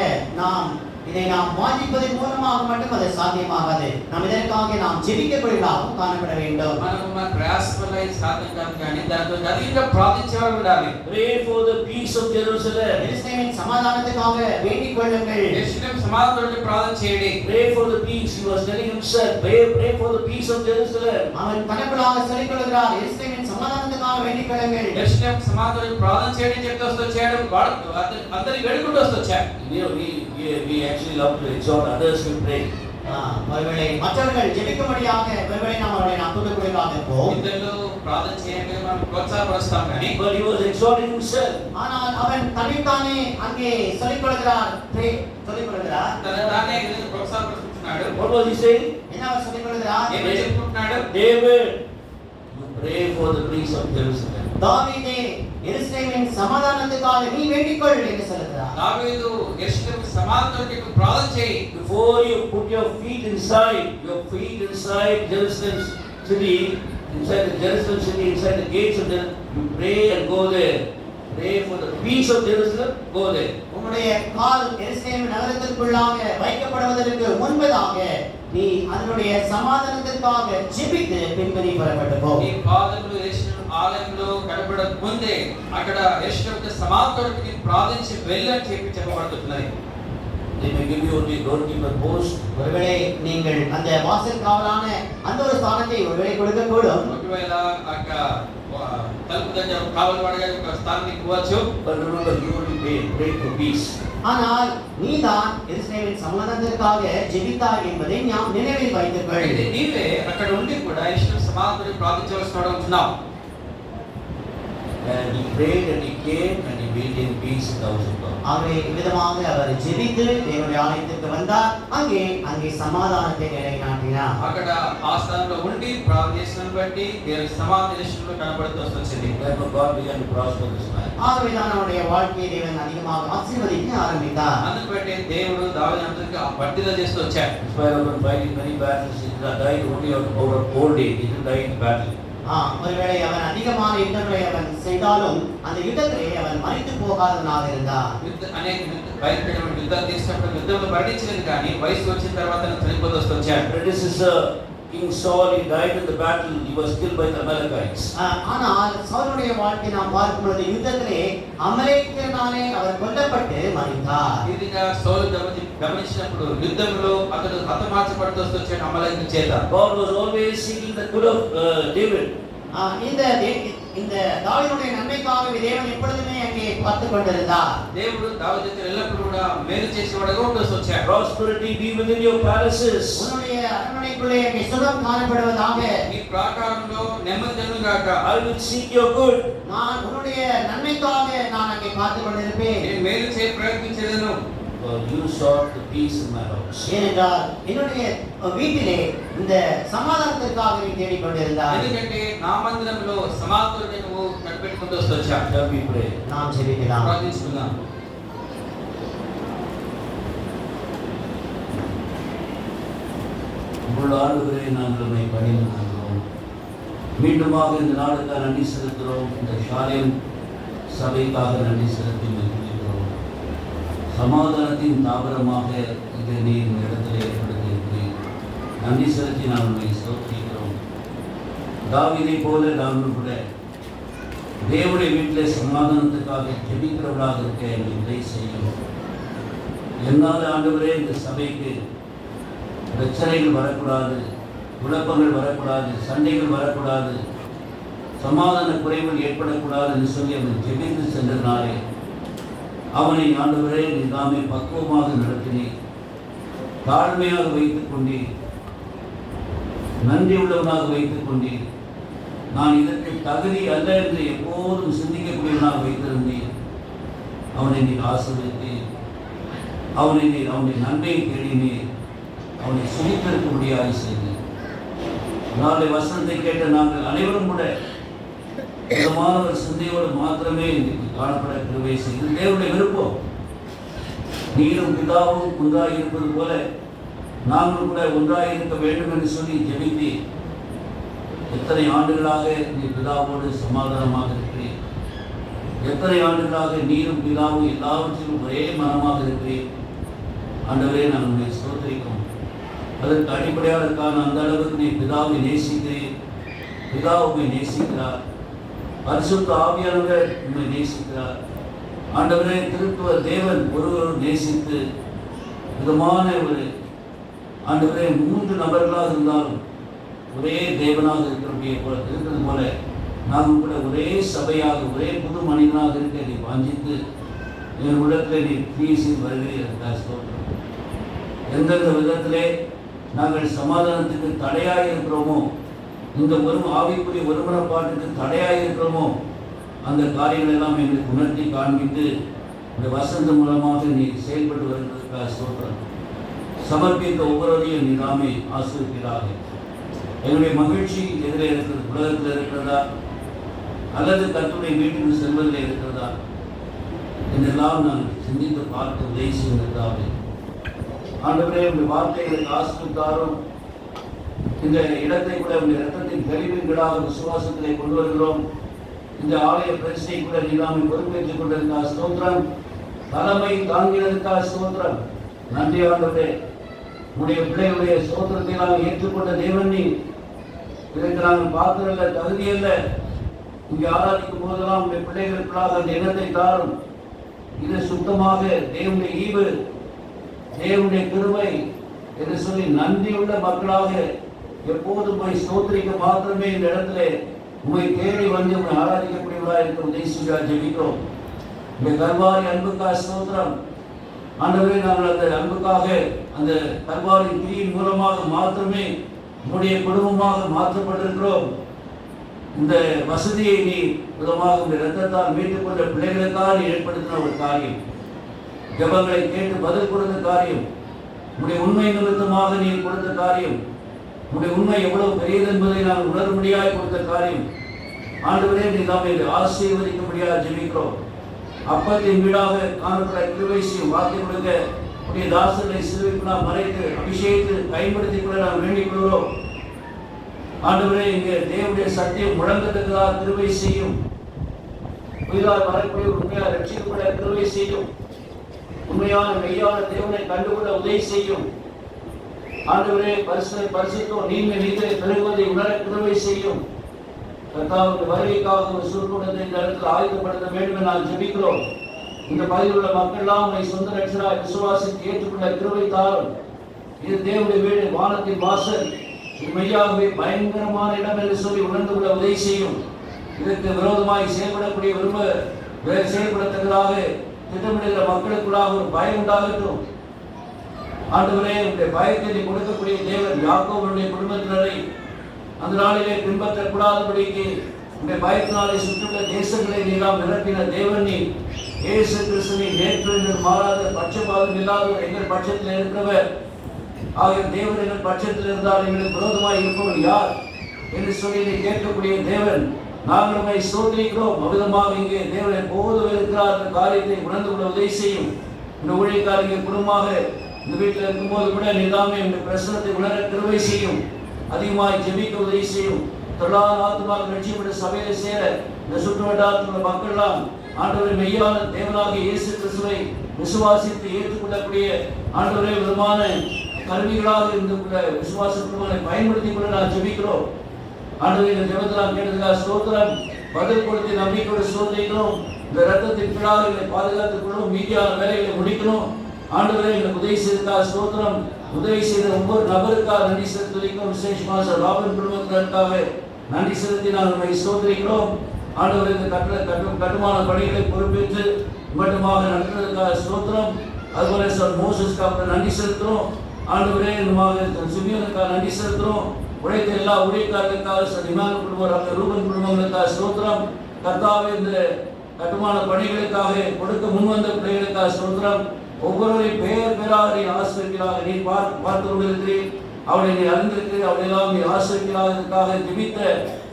B: இதை நாம் வாஞ்சிப்பதன் மூலமாக மட்டும் அது சாத்தியமாகாது. நாம் இதற்காக நாம் ஜெபிக்கக்கூடியவர்களாகவும் காணப்பட வேண்டும்.
C: మనము మన ప్రయాస వల్ల ఇది సాధ్యం కాదు, కానీ దాంతో అధికంగా ప్రార్థించేవాడు ఉండాలి.
A: Pray for the peace of Jerusalem.
B: எருசலேமின் சமாதானத்துக்காக வேண்டிக் கொள்ளுங்கள்.
C: యెరూషలేము సమాధానానికి ప్రార్థన చేయండి.
A: Pray for the peace. He was telling himself, pray for the peace of Jerusalem.
B: அவன் தனக்குள்ளாக சொல்லிக் கொள்கிறார், எருசலேமின் சமாதானத்துக்காக வேண்டிக் கொள்ளுங்கள்.
C: యెరూషలేము సమాధానానికి ప్రార్థన చేయండి చెప్తూ వచ్చాడు. వాడు అందరి వేడుకుంటూ వచ్చాడు.
A: We actually love to exhort others to pray.
B: ஒருவேளை மற்றவர்கள் ஜெபிக்கும்படியாக ஒருவேளை நாம் அவர்களை நாம் தூண்டக்கூடியவர்களாக இருப்போம்.
C: ఇద్దరు ప్రార్థన చేయండి మనం ప్రోత్సాహపరుస్తాం, కానీ
A: But he was exhorting himself.
B: ஆனால் அவன் தன்னைத்தானே அங்கே சொல்லிக் கொள்கிறார், சொல்லிக் கொள்கிறார்.
C: తానే ప్రోత్సాహపరుస్తున్నాడు.
A: What was he saying?
B: என்ன அவர் சொல்லிக் கொள்கிறார்?
C: ఏమని చెప్పుకుంటున్నాడు?
A: David, you pray for the peace of Jerusalem.
B: தாவீதே, எருசலேமின் சமாதானத்துக்காக நீ வேண்டிக்கொள் என்று சொல்கிறார்.
C: దావీదు యెరూషలేము సమాధానానికి ప్రార్థన చేయి.
A: Before you put your feet inside Jerusalem city, inside the Jerusalem city, inside the gates of Jerusalem, you pray and go there. Pray for the peace of Jerusalem, go there.
B: உம்முடைய கால் எருசலேம் நகரத்திற்குள்ளாக வைக்கப்படுவதற்கு முன்பதாக நீ அதனுடைய சமாதானத்திற்காக ஜெபித்து பின்பு நீ புறப்பட்டு போ.
C: ఈ పాదములు యెరూషలేము ఆలయంలో కనబడ ముందే అక్కడ యెరూషలేము సమాధానానికి ప్రార్థించి వెళ్ళని చెప్పబడుతున్నది.
A: They may give you only doorkeeper post.
B: ஒருவேளை நீங்கள் அந்த வாசல் காவலான அந்த ஒரு ஸ்தானத்தை ஒருவேளை கொடுக்க கூடும்.
C: ఒకవేళ అక్క తలుపు దగ్గర కావలవాడిగా ఒక స్థానాన్ని ఇవ్వచ్చు.
A: But remember, you only pray for peace.
B: ஆனால் நீதான் எருசலேமின் சமாதானத்திற்காக ஜெபித்தாய் என்பதை நாம் நினைவில் வைத்துக்கொள்.
C: అయితే నీవే అక్కడ ఉండి కూడా యెరూషలేము సమాధానానికి ప్రార్థించవలసిన ఉంటున్నావు.
A: And he prayed and he came and he maintained peace in the house of God.
B: ஆகவே விதமாக அவர் ஜெபித்து தேவனுடைய ஆலயத்திற்கு வந்தார். அங்கே சமாதானத்தை நிலைநாட்டினார்.
C: అక్కడ ఆ స్థానంలో ఉండి ప్రార్థన చేసిన బట్టి దేవుని సమాధాన యెరూషలేములో కనబడుతూ వచ్చింది.
A: Therefore God began to prosper this man.
B: ஆகவே தான் அவருடைய வாழ்க்கையை தேவன் அதிகமாக ஆசீர்வதிக்க ஆரம்பித்தார்.
C: అందుకు బట్టి దేవుడు దావీదు అందరికి పట్టిదల చేస్తూ వచ్చాడు.
A: In spite of fighting many battles, he died only out of old age. He didn't die in battle.
B: ஒருவேளை அவன் அதிகமான யுத்தங்களை அவன் செய்தாலும் அந்த யுத்தத்திலே அவன் மரித்து போகாதவனாக இருந்தார்.
C: అనేక బయలుదేరిన యుద్ధాలు చేసినప్పుడు యుద్ధంలో మరణించలేదు, కానీ వయసు వచ్చిన తర్వాత చనిపోతూ వచ్చాడు.
A: Predecessor King Saul, he died in the battle. He was killed by the Amalekites.
B: ஆனால் சவுலுடைய வாழ்க்கை நாம் பார்க்கும் பொழுது யுத்தத்திலே அமலேக்கியனாலே அவர் கொல்லப்பட்டு மரித்தார்.
C: ఇదిగా సౌలు గమనించినప్పుడు యుద్ధంలో అతడు హతమార్చబడుతూ వచ్చాడు అమలేకుని చేత.
A: God was always seeking the good of David.
B: இந்த தாவீதுடைய நன்மைக்காக தேவன் எப்பொழுதுமே அங்கே பார்த்து கொண்டிருந்தார்.
C: దేవుడు దావీదుకు ఎల్లప్పుడూ కూడా మేలు చేసేవాడుగా ఉంటూ వచ్చాడు.
A: Prosperity be within your palaces.
B: உன்னுடைய அரண்மனைக்குள்ளே அங்கே சுகம் காணப்படுவதாக.
C: ఈ ప్రాకారంలో నెమ్మది కలుగుగాక.
A: I will seek your good.
B: நான் உன்னுடைய நன்மைக்காக நான் அங்கே பார்த்து கொண்டிருப்பேன்.
C: నేను మేలు చేయ ప్రయత్నించేదను.
A: You sought the peace in my house.
B: ஏனென்றால் என்னுடைய வீட்டிலே இந்த சமாதானத்திற்காக நீ தேடிக்கொண்டிருந்தாய்.
C: ఎందుకంటే నా మందిరంలో సమాధానాన్ని నువ్వు కనిపెట్టుకుంటూ వచ్చావు.
A: Shall we pray?
B: நாம் ஜெபிக்கலாம்.
C: ప్రార్థించుకుందాం.
A: உங்கள் ஆண்டுகளை நாங்கள் உம்மை பணிந்து கொள்கிறோம். மீண்டுமாக இந்த நாளுக்காக நன்றி செலுத்துகிறோம். இந்த ஷாலேம் சபைக்காக நன்றி செலுத்தி கொள்கிறோம். சமாதானத்தின் தாவரமாக இதை நீர் இந்த இடத்துல ஏற்படுத்தியிருக்கிறீர். நன்றி செலுத்தி நான் உண்மை ஸ்தோத்திரிக்கிறோம். தாவீதை போல நாங்கள் கூட தேவனுடைய வீட்டில் சமாதானத்துக்காக ஜெபிக்கிறவர்களாக இருக்க எங்களுக்கு உதவி செய்யும். என்னால் ஆண்டவரே இந்த சபைக்கு பிரச்சனைகள் வரக்கூடாது, குழப்பங்கள் வரக்கூடாது, சண்டைகள் வரக்கூடாது, சமாதான குறைவுகள் ஏற்படக்கூடாது என்று சொல்லி அவன் ஜெபித்து சென்றதினாலே அவனை ஆண்டவரே நீதாமே பக்குவமாக நடத்தினீர். தாழ்மையாக வைத்துக் கொண்டீர், நன்றி உள்ளவனாக வைத்துக் கொண்டீர். நான் இதற்கு தகுதி அல்ல என்று எப்போதும் சிந்திக்கக்கூடியவனாக வைத்திருந்தேன். அவனை நீர் ஆசீர்வதித்தீர். அவனுடைய நன்மையை தேடினீர். அவனை சுகித்திருக்க முடியாது செய்தீர். நாளை வசனத்தை கேட்ட நாங்கள் அனைவரும் கூட விதமான ஒரு சிந்தையோடு மாத்திரமே இன்றைக்கு காணப்பட கிருபை செய்து தேவனுடைய விருப்பம். நீரும் பிதாவும் ஒன்றாக இருப்பது போல நாங்கள் கூட ஒன்றாக இருக்க வேண்டும் என்று சொல்லி ஜெபித்து எத்தனை ஆண்டுகளாக நீ பிதாவோடு சமாதானமாக இருக்கிறீர்? எத்தனை ஆண்டுகளாக நீரும் பிதாவும் எல்லாவற்றிலும் ஒரே மனமாக இருக்கிறீர்? ஆண்டவரே, நான் உன்னை ஸ்தோத்திரிக்கிறோம். அதற்கு அடிப்படையாளருக்கான அந்த அளவுக்கு நீ பிதாவை நேசிக்கிறீர். பிதா உண்மை நேசிக்கிறார். பரிசுத்த ஆவியானவர் உண்மை நேசிக்கிறார். ஆண்டவரே, திருத்துவ தேவன் ஒருவர் நேசித்து விதமான ஒரு ஆண்டவரே 3 நபர்களாக இருந்தாலும் ஒரே தேவனாக இருக்கிறது போல நாங்கள் கூட ஒரே சபையாக ஒரே புது மனிதனாக இருக்க நீ வாஞ்சித்து என் உள்ளத்தில் நீ கிரியை வருகிறீர்கள். எந்தெந்த விதத்திலே நாங்கள் சமாதானத்துக்கு தடையாக இருக்கிறோமோ, இந்த ஒரு ஆவிக்குரிய ஒருமனப்பாட்டுக்கு தடையாக இருக்கிறோமோ, அந்த காரியங்கள் எல்லாம் எங்களுக்கு உணர்த்தி காண்பித்து இந்த வசந்த மூலமாக நீ செயல்பட்டு வருகிறதுக்காக ஸ்தோத்திரம். சமர்ப்பித்த ஒவ்வொருவரையும் நீ நாமே ஆசீர்வதிப்பீராக. எங்களுடைய மகிழ்ச்சி எதிரே இருக்கிறது, உலகத்தில் இருக்கிறதா அல்லது கர்த்தருடைய வீட்டுக்கு செல்வதில் இருக்கிறதா என்றெல்லாம் நான் சிந்தித்து பார்த்து உதவி செய்வதற்காக ஆண்டவரே, உங்கள் வார்த்தைகளுக்கு ஆசீர்வதித்தாரும் இந்த இடத்தை கூட உங்கள் இரத்தத்தின் கழிவுகளாக விசுவாசத்திலே கொண்டு வருகிறோம். இந்த ஆலய பிரச்சனை கூட நீதாமை பொறுப்பேற்றுக் கொண்டிருக்கார். ஸ்தோத்திரம். தலைமை தாங்கினதுக்காக ஸ்தோத்திரம். நன்றி ஆண்டவரே. உடைய பிள்ளைகளுடைய ஸ்தோத்திரத்தை நாங்கள் ஏற்றுக்கொண்ட தேவன் நீ. இதற்கு நாங்கள் பார்க்கிறல்ல, தகுதியல்ல. இங்கே ஆராதிக்கும் போதெல்லாம் உடைய பிள்ளைகளுக்காக அந்த எண்ணத்தை தாரும். இது சுத்தமாக தேவனுடைய ஈவு, தேவனுடைய கிருபை என்று சொல்லி நன்றியுள்ள மக்களாக எப்போதும் போய் ஸ்தோத்திரிக்க மாத்திரமே இந்த இடத்துல உண்மை தேடி வந்து உண்மை ஆராதிக்கக்கூடியவர்களாக இருக்கிற உதயசூரியா ஜெபிக்கிறோம். இந்த கல்வாரி அன்புக்காக ஸ்தோத்திரம். ஆண்டவரே, நாங்கள் அந்த அன்புக்காக அந்த கல்வாரி கிரியின் மூலமாக மாத்திரமே உங்களுடைய குடும்பமாக மாற்றப்பட்டிருக்கிறோம். இந்த வசதியை நீ விதமாக உங்கள் இரத்தத்தால் மீட்டுக் கொண்ட பிள்ளைகளுக்காக நீ ஏற்படுத்தின ஒரு காரியம், ஜபங்களை கேட்டு பதில் கொடுத்த காரியம், உங்களுடைய உண்மை நிமித்தமாக நீ கொடுத்த காரியம், உங்களுடைய உண்மை எவ்வளவு பெரியது என்பதை நான் உணரும்படியாக கொடுத்த காரியம். ஆண்டவரே, நீ நாம் இதை ஆசீர்வதிக்கும்படியாக ஜெபிக்கிறோம். அப்பத்தின் வீடாக காணப்பட கிருபை செய்யும் வார்த்தை கொடுக்க உடைய தாசர்களை சிறுவிக்குள்ளா மறைத்து அபிஷேகத்து பயன்படுத்திக் கொள்ள நாம் வேண்டிக் கொள்கிறோம். ஆண்டவரே, இங்கே தேவனுடைய சத்தியம் முழங்கத்தக்கதாக கிருபை செய்யும். புதிதாக வரக்கூடிய உண்மையாக ரட்சிக்கப்பட கிருபை செய்யும். உண்மையான மெய்யான தேவனை கண்டுகொள்ள உதவி செய்யும். ஆண்டவரே, பரிசுத்தம் நீங்க நீரை பெறுவதை உணர கிருபை செய்யும். கர்த்தாவுடைய வருகைக்காக ஒரு சுருக்கூட்டத்தை இந்த இடத்தில் ஆயுதப்படுத்த வேண்டும் என நான் ஜெபிக்கிறோம். இந்த பகுதியில் உள்ள மக்கள் எல்லாம் உங்களை சொந்த ரட்சகராய் விசுவாசித்து ஏற்றுக்கொள்ள கிருபை தாரும். இது தேவனுடைய வீடு, வானத்தின் வாசல், மெய்யாகவே பயங்கரமான இடம் என்று சொல்லி உணர்ந்து கொள்ள உதவி செய்யும். இதற்கு விரோதமாய் செயல்படக்கூடிய செயல்படத்தக்கதாக திட்டமிடுகிற மக்களுக்குள்ளாக ஒரு பயம் உண்டாகட்டும். ஆண்டவரே, உங்களுடைய பயத்தை கொடுக்கக்கூடிய தேவன் யாக்கோபுடைய குடும்பத்தினரை அந்த நாளிலே பின்பற்றக்கூடாதபடிக்கு உங்களுடைய பயத்தினாலே சுற்றுள்ள தேசங்களை நீலாம் நிரப்பின தேவன் நீ. இயேசு கிறிஸ்துவை நேற்று மாறாத பட்சபாதம் இல்லாத எங்கள் பட்சத்தில் இருக்கிறவர் ஆகிய தேவன் எங்கள் பட்சத்தில் இருந்தால் எங்களுக்கு விரோதமாக இருப்பவன் யார் என்று சொல்லி நீ கேட்கக்கூடிய தேவன், நாங்கள் உண்மை சோதரிக்கிறோம். அமிதமாக இங்கே தேவன் எப்போதும் இருக்கிறார் என்ற காரியத்தை உணர்ந்து கொள்ள உதவி செய்யும். இந்த ஊழியக்காரங்க குடும்பமாக இந்த வீட்டில் இருக்கும்போது கூட நிதாமே இந்த பிரசனத்தை உணர கிருபை செய்யும். அதிகமாக ஜெபிக்க உதவி செய்யும். தொழிலாளர் ஆத்மாக்கள் லட்சியப்பட்ட சபையில சேர இந்த சுற்றுவட்டாரத்தில் மக்கள்லாம் ஆண்டவரை மெய்யான தேவனாக இயேசு கிறிஸ்துவை விசுவாசித்து ஏற்றுக்கொள்ளக்கூடிய ஆண்டவரை விதமான கருவிகளாக இருந்துள்ள விசுவாசத்தை பயன்படுத்திக் கொள்ள நான் ஜெபிக்கிறோம். ஆண்டவரை இந்த ஜெபத்தில் கேட்டதுக்காக ஸ்தோத்திரம். பதில் கொடுத்து நம்பிக்கையோடு சோதனைக்கிறோம். இந்த ரத்தத்தின் கீழாக எங்களை பாதுகாத்துக் கொள்ளும். மீதியான வேலைகளை முடிக்கணும். ஆண்டவரை எங்களுக்கு உதவி செய்ததுக்காக ஸ்தோத்திரம். உதவி செய்த ஒவ்வொரு நபருக்காக நன்றி செலுத்திக்கிறோம். விசேஷமாக ராபன் குடும்பத்தினருக்காக நன்றி செலுத்தி நாங்கள் ஸ்தோத்திரிக்கிறோம். ஆண்டவர் இந்த கட்டுமான பணிகளை பொறுப்பேற்று மட்டுமாக நடத்துவதற்காக ஸ்தோத்திரம். அதுபோல சார் மோசஸ்க்காக நன்றி செலுத்துகிறோம். ஆண்டவரே, சிமியோனுக்காக நன்றி செலுத்துகிறோம். உழைத்த எல்லா ஊழியக்காரர்களுக்காக சார் இமான் குடும்பம், ரூபன் குடும்பங்களுக்காக ஸ்தோத்திரம். கர்த்தாவே, இந்த கட்டுமான பணிகளுக்காக கொடுக்க முன்வந்த பிள்ளைகளுக்காக ஸ்தோத்திரம். ஒவ்வொருவரையும் பெயர் பெயராக நீ ஆசிரியர்களாக நீ பார்த்து கொண்டிருக்கிறேன். அவளை நீ அறிந்திருக்கிறேன். அவளெல்லாம் நீ ஆசிரியர்களாக ஜெபித்த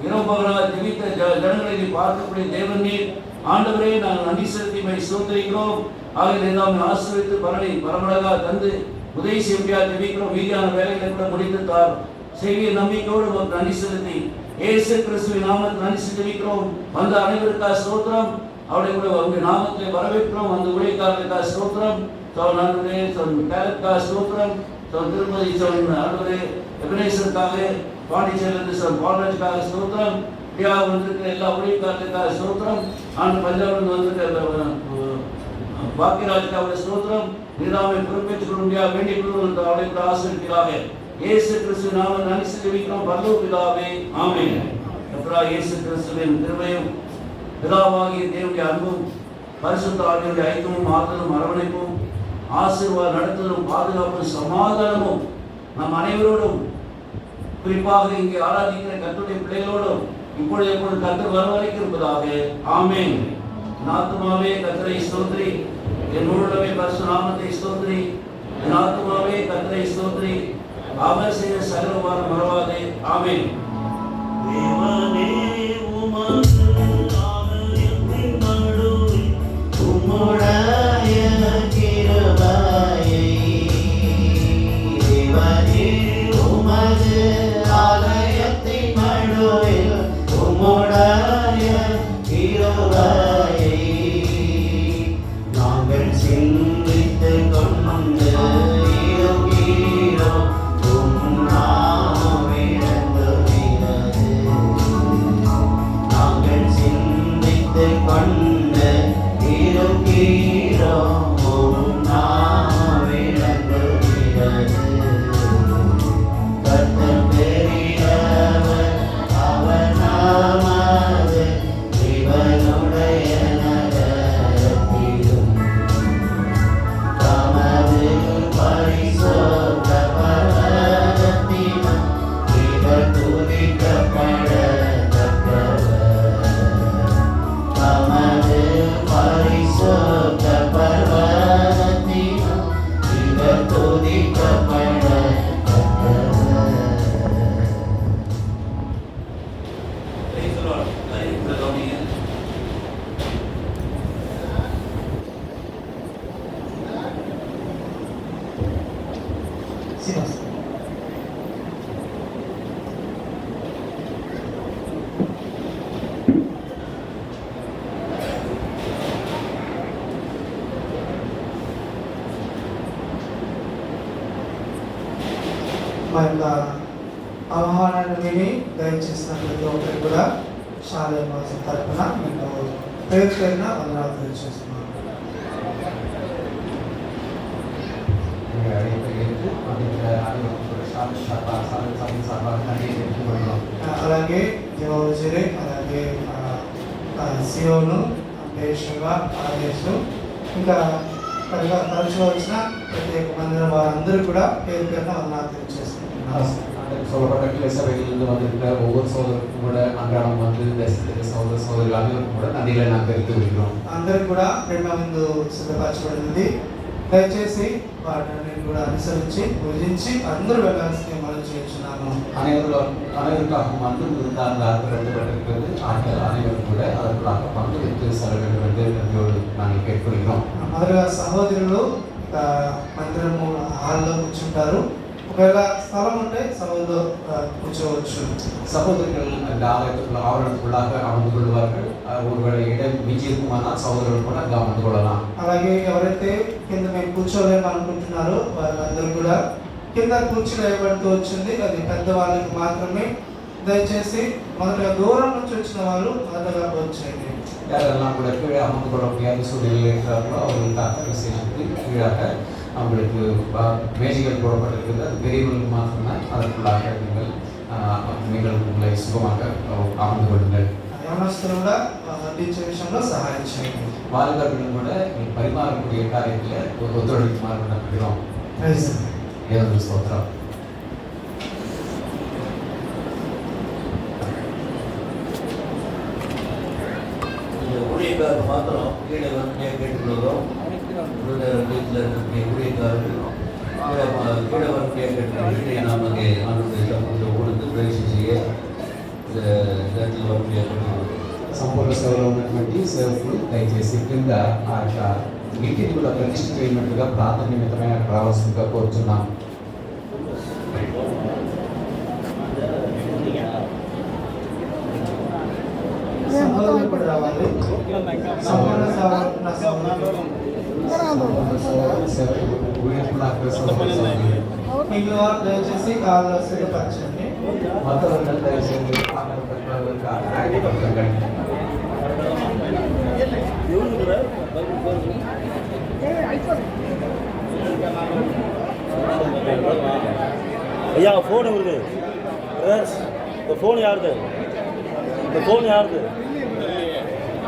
A: இரவுபகலாக ஜெபித்த ஜனங்களை நீ பார்க்கக்கூடிய தேவன் நீர். ஆண்டவரே, நாங்கள் நன்றி செலுத்தி சோதரிக்கிறோம். ஆகிய எல்லாம் ஆசிரியத்து பலனை பரமழகாக தந்து உதவி செய்ய முடியாது ஜெபிக்கிறோம். மீதியான வேலைகளை கூட முடித்து தார் செய்தியை நம்பிக்கையோடு நன்றி செலுத்தி இயேசு கிறிஸ்துவின் நாமத்தில் நன்றி செலுத்துகிறோம். வந்த அனைவருக்காக ஸ்தோத்திரம். அவருடைய கூட உங்கள் நாமத்தை வரவேற்கிறோம். அந்த ஊழியக்காரர்களுக்காக ஸ்தோத்திரம். ஆண்டவரே கேரக்டா ஸ்தோத்திரம். திருமதி ஆண்டவரே எபனேசருக்காக, பாண்டிச்சேரியிலிருந்து பாலராஜுக்காக ஸ்தோத்திரம். இந்தியா வந்திருக்கிற எல்லா ஊழியக்காரர்களுக்காக ஸ்தோத்திரம். பஞ்சாபிலிருந்து வந்திருக்கிற பாக்கியராஜுக்காக ஸ்தோத்திரம். நீதாமை பொறுப்பேற்றுக் கொள்ள முடியாது வேண்டிக் கொள்வது அவளை கூட ஆசீர்வதிக்கிறாக. இயேசு கிறிஸ்துவின் நாமத்தில் நன்றி செலுத்துகிறோம் பரலோக பிதாவே, ஆமென். கர்த்தராகிய இயேசு கிறிஸ்துவின் கிருபையும் பிதாவாகிய தேவனுடைய அன்பும் பரிசுத்த ஆவியானவருடைய ஐக்கியமும் ஆறுதலும் அரவணைப்பும் ஆசீர்வாதம் நடத்துதலும் பாதுகாப்பும் சமாதானமும் நம் அனைவரோடும், குறிப்பாக இங்கே ஆராதிக்கிற கர்த்தருடைய பிள்ளைகளோடும் இப்பொழுது எப்பொழுது கர்த்தர் வர வரைக்கும் இருப்பதாக, ஆமென். என் ஆத்துமாவே கர்த்தரை ஸ்தோத்திரி, என் உள்ளமே பரிசுத்த நாமத்தை ஸ்தோத்திரி. என் ஆத்துமாவே கர்த்தரை ஸ்தோத்திரி, அவர் செய்த சகல உபகாரம் மறவாதே, ஆமென். தேவனே உமது ஆலயத்தின் நடுவில்
B: உம்முடைய கிருபையை, தேவனே உமது ஆலயத்தின் நடுவில் உம்முடைய கிருபையை நாங்கள் சிந்தித்து கொண்டு இருக்கிறோம். உம் நாமம் விளங்குகிறது. நாங்கள் சிந்தித்து கொண்டு இருக்கிறோம். உம் நாமம் விளங்குகிறது. கர்த்தர் பெரியவர், அவர் நாமது இவனுடைய நகரத்திலும் தமது பரிசுத்த பர்வதத்திலும் இவர் துதிக்கப்படத்தக்கவர். தமது பரிசுத்த பர்வதத்திலும் இவர் துதிக்கப்படத்தக்கவர்.
A: Praise the Lord. Praise the Lord.
B: Silas.
D: మా యొక్క ఆహ్వానాన్ని విని దయచేసిన ప్రతి ఒక్కరు కూడా శాలయ మాసం తరఫున మీకు పేరు పేరున వందనాలు తెలియజేస్తున్నాను. అలాగే యువజరి, అలాగే సియోను, దేశంగా ఆదేశం, ఇంకా తరచు వచ్చిన ప్రతి ఒక్క మందిరం వారందరూ కూడా పేరు పేరున వందనాలు తెలియజేస్తున్నాను.
E: சொல்லப்பட்ட சபைகளிலிருந்து வந்திருக்கிற ஒவ்வொரு சோதருக்கும் கூட அன்றாடம் வந்து சகோதர சகோதரிகள் அனைவருக்கும் கூட நன்றிகளை நான் தெரிவித்து வருகிறோம்.
D: అందరికి కూడా ప్రేమ ముందు సిద్ధపరచబడింది. దయచేసి వాటిని కూడా అనుసరించి పూజించి అందరూ వెళ్ళాల్సింది మనం చేయించున్నాను.
E: அனைவருக்காகவும் வந்து அந்த எழுதப்பட்டிருக்கிறது. ஆட்கள் அனைவரும் கூட அதற்குள்ளாக பங்கு வைத்து செல்ல வேண்டும் என்று நன்றியோடு நாங்கள் கேட்கிறோம்.
D: మొదలుగా సహోదరులు మందిరము హాల్లో కూర్చుంటారు. ఒకవేళ స్థలం ఉంటే సభలో కూర్చోవచ్చు.
E: சகோதரர்கள் அந்த ஆலயத்துக்குள்ள ஆவரணத்துக்குள்ளாக அமர்ந்து கொள்வார்கள். ஒருவேளை இடம் மிஞ்சி இருக்குமானால் சகோதரர்கள் கூட அங்கே அமர்ந்து கொள்ளலாம்.
D: అలాగే ఎవరైతే కింద మేము కూర్చోలేము అనుకుంటున్నారో వాళ్ళందరూ కూడా కింద కూర్చుని వేయబడుతూ వచ్చింది. అది పెద్దవాళ్ళకి మాత్రమే. దయచేసి మొదటగా దూరం నుంచి వచ్చిన వాళ్ళు మొదటగా వచ్చేయండి.
E: யாரெல்லாம் கூட கீழே அமர்ந்து கொள்ள முடியாத சூழ்நிலையில் இருக்கிறார்களோ அவர்களுக்காக விசேஷத்தில் கீழாக அவங்களுக்கு மேஜைகள் போடப்பட்டிருக்கிறது. அது பெரியவர்களுக்கு மாத்திரம்தான். அதற்குள்ளாக நீங்கள் உங்களை சுகமாக அமர்ந்து கொள்ளுங்கள்.
D: యవనస్తులు కూడా వడ్డించే విషయంలో సహాయం చేయండి.
E: வாலிபர்களும் கூட பரிமாறக்கூடிய காரியத்தில் ஒத்துழைக்குமாறு நம்புகிறோம். ஏதோ ஸ்தோத்திரம்.
A: ஊழியக்காரர் மாத்திரம் கீழே வந்து கேட்டுக்கிறோம். வீட்டில் இருக்கக்கூடிய ஊழியக்காரர்கள் கீழே வந்து கேட்டுக்கிறோம். நாம் அங்கே ஆண்டுடைய சமூகத்தில் கொடுத்து பயிற்சி செய்ய இந்த இடத்துல வந்து கேட்டுக்கிறோம்.
E: సంపూర్ణ సేవలో ఉన్నటువంటి సేవకులు దయచేసి కింద ఆ యొక్క ఇంటిని కూడా ప్రతిష్ఠ చేయనట్టుగా ప్రార్థన నిమిత్తమైన రావాల్సిందిగా కోరుతున్నాం.
D: కావాలి. సంపూర్ణ సేవ నా సౌకర్యం మిగిలిన వారు దయచేసి కాళ్ళు సిద్ధపరచండి.
F: ஐயா ஃபோன் இருக்குது இந்த ஃபோன் யாருது? இந்த ஃபோன் யாருது?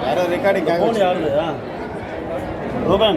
G: யாரோ ரெக்கார்டிங்
F: ஃபோன் யாருது? ரூபன்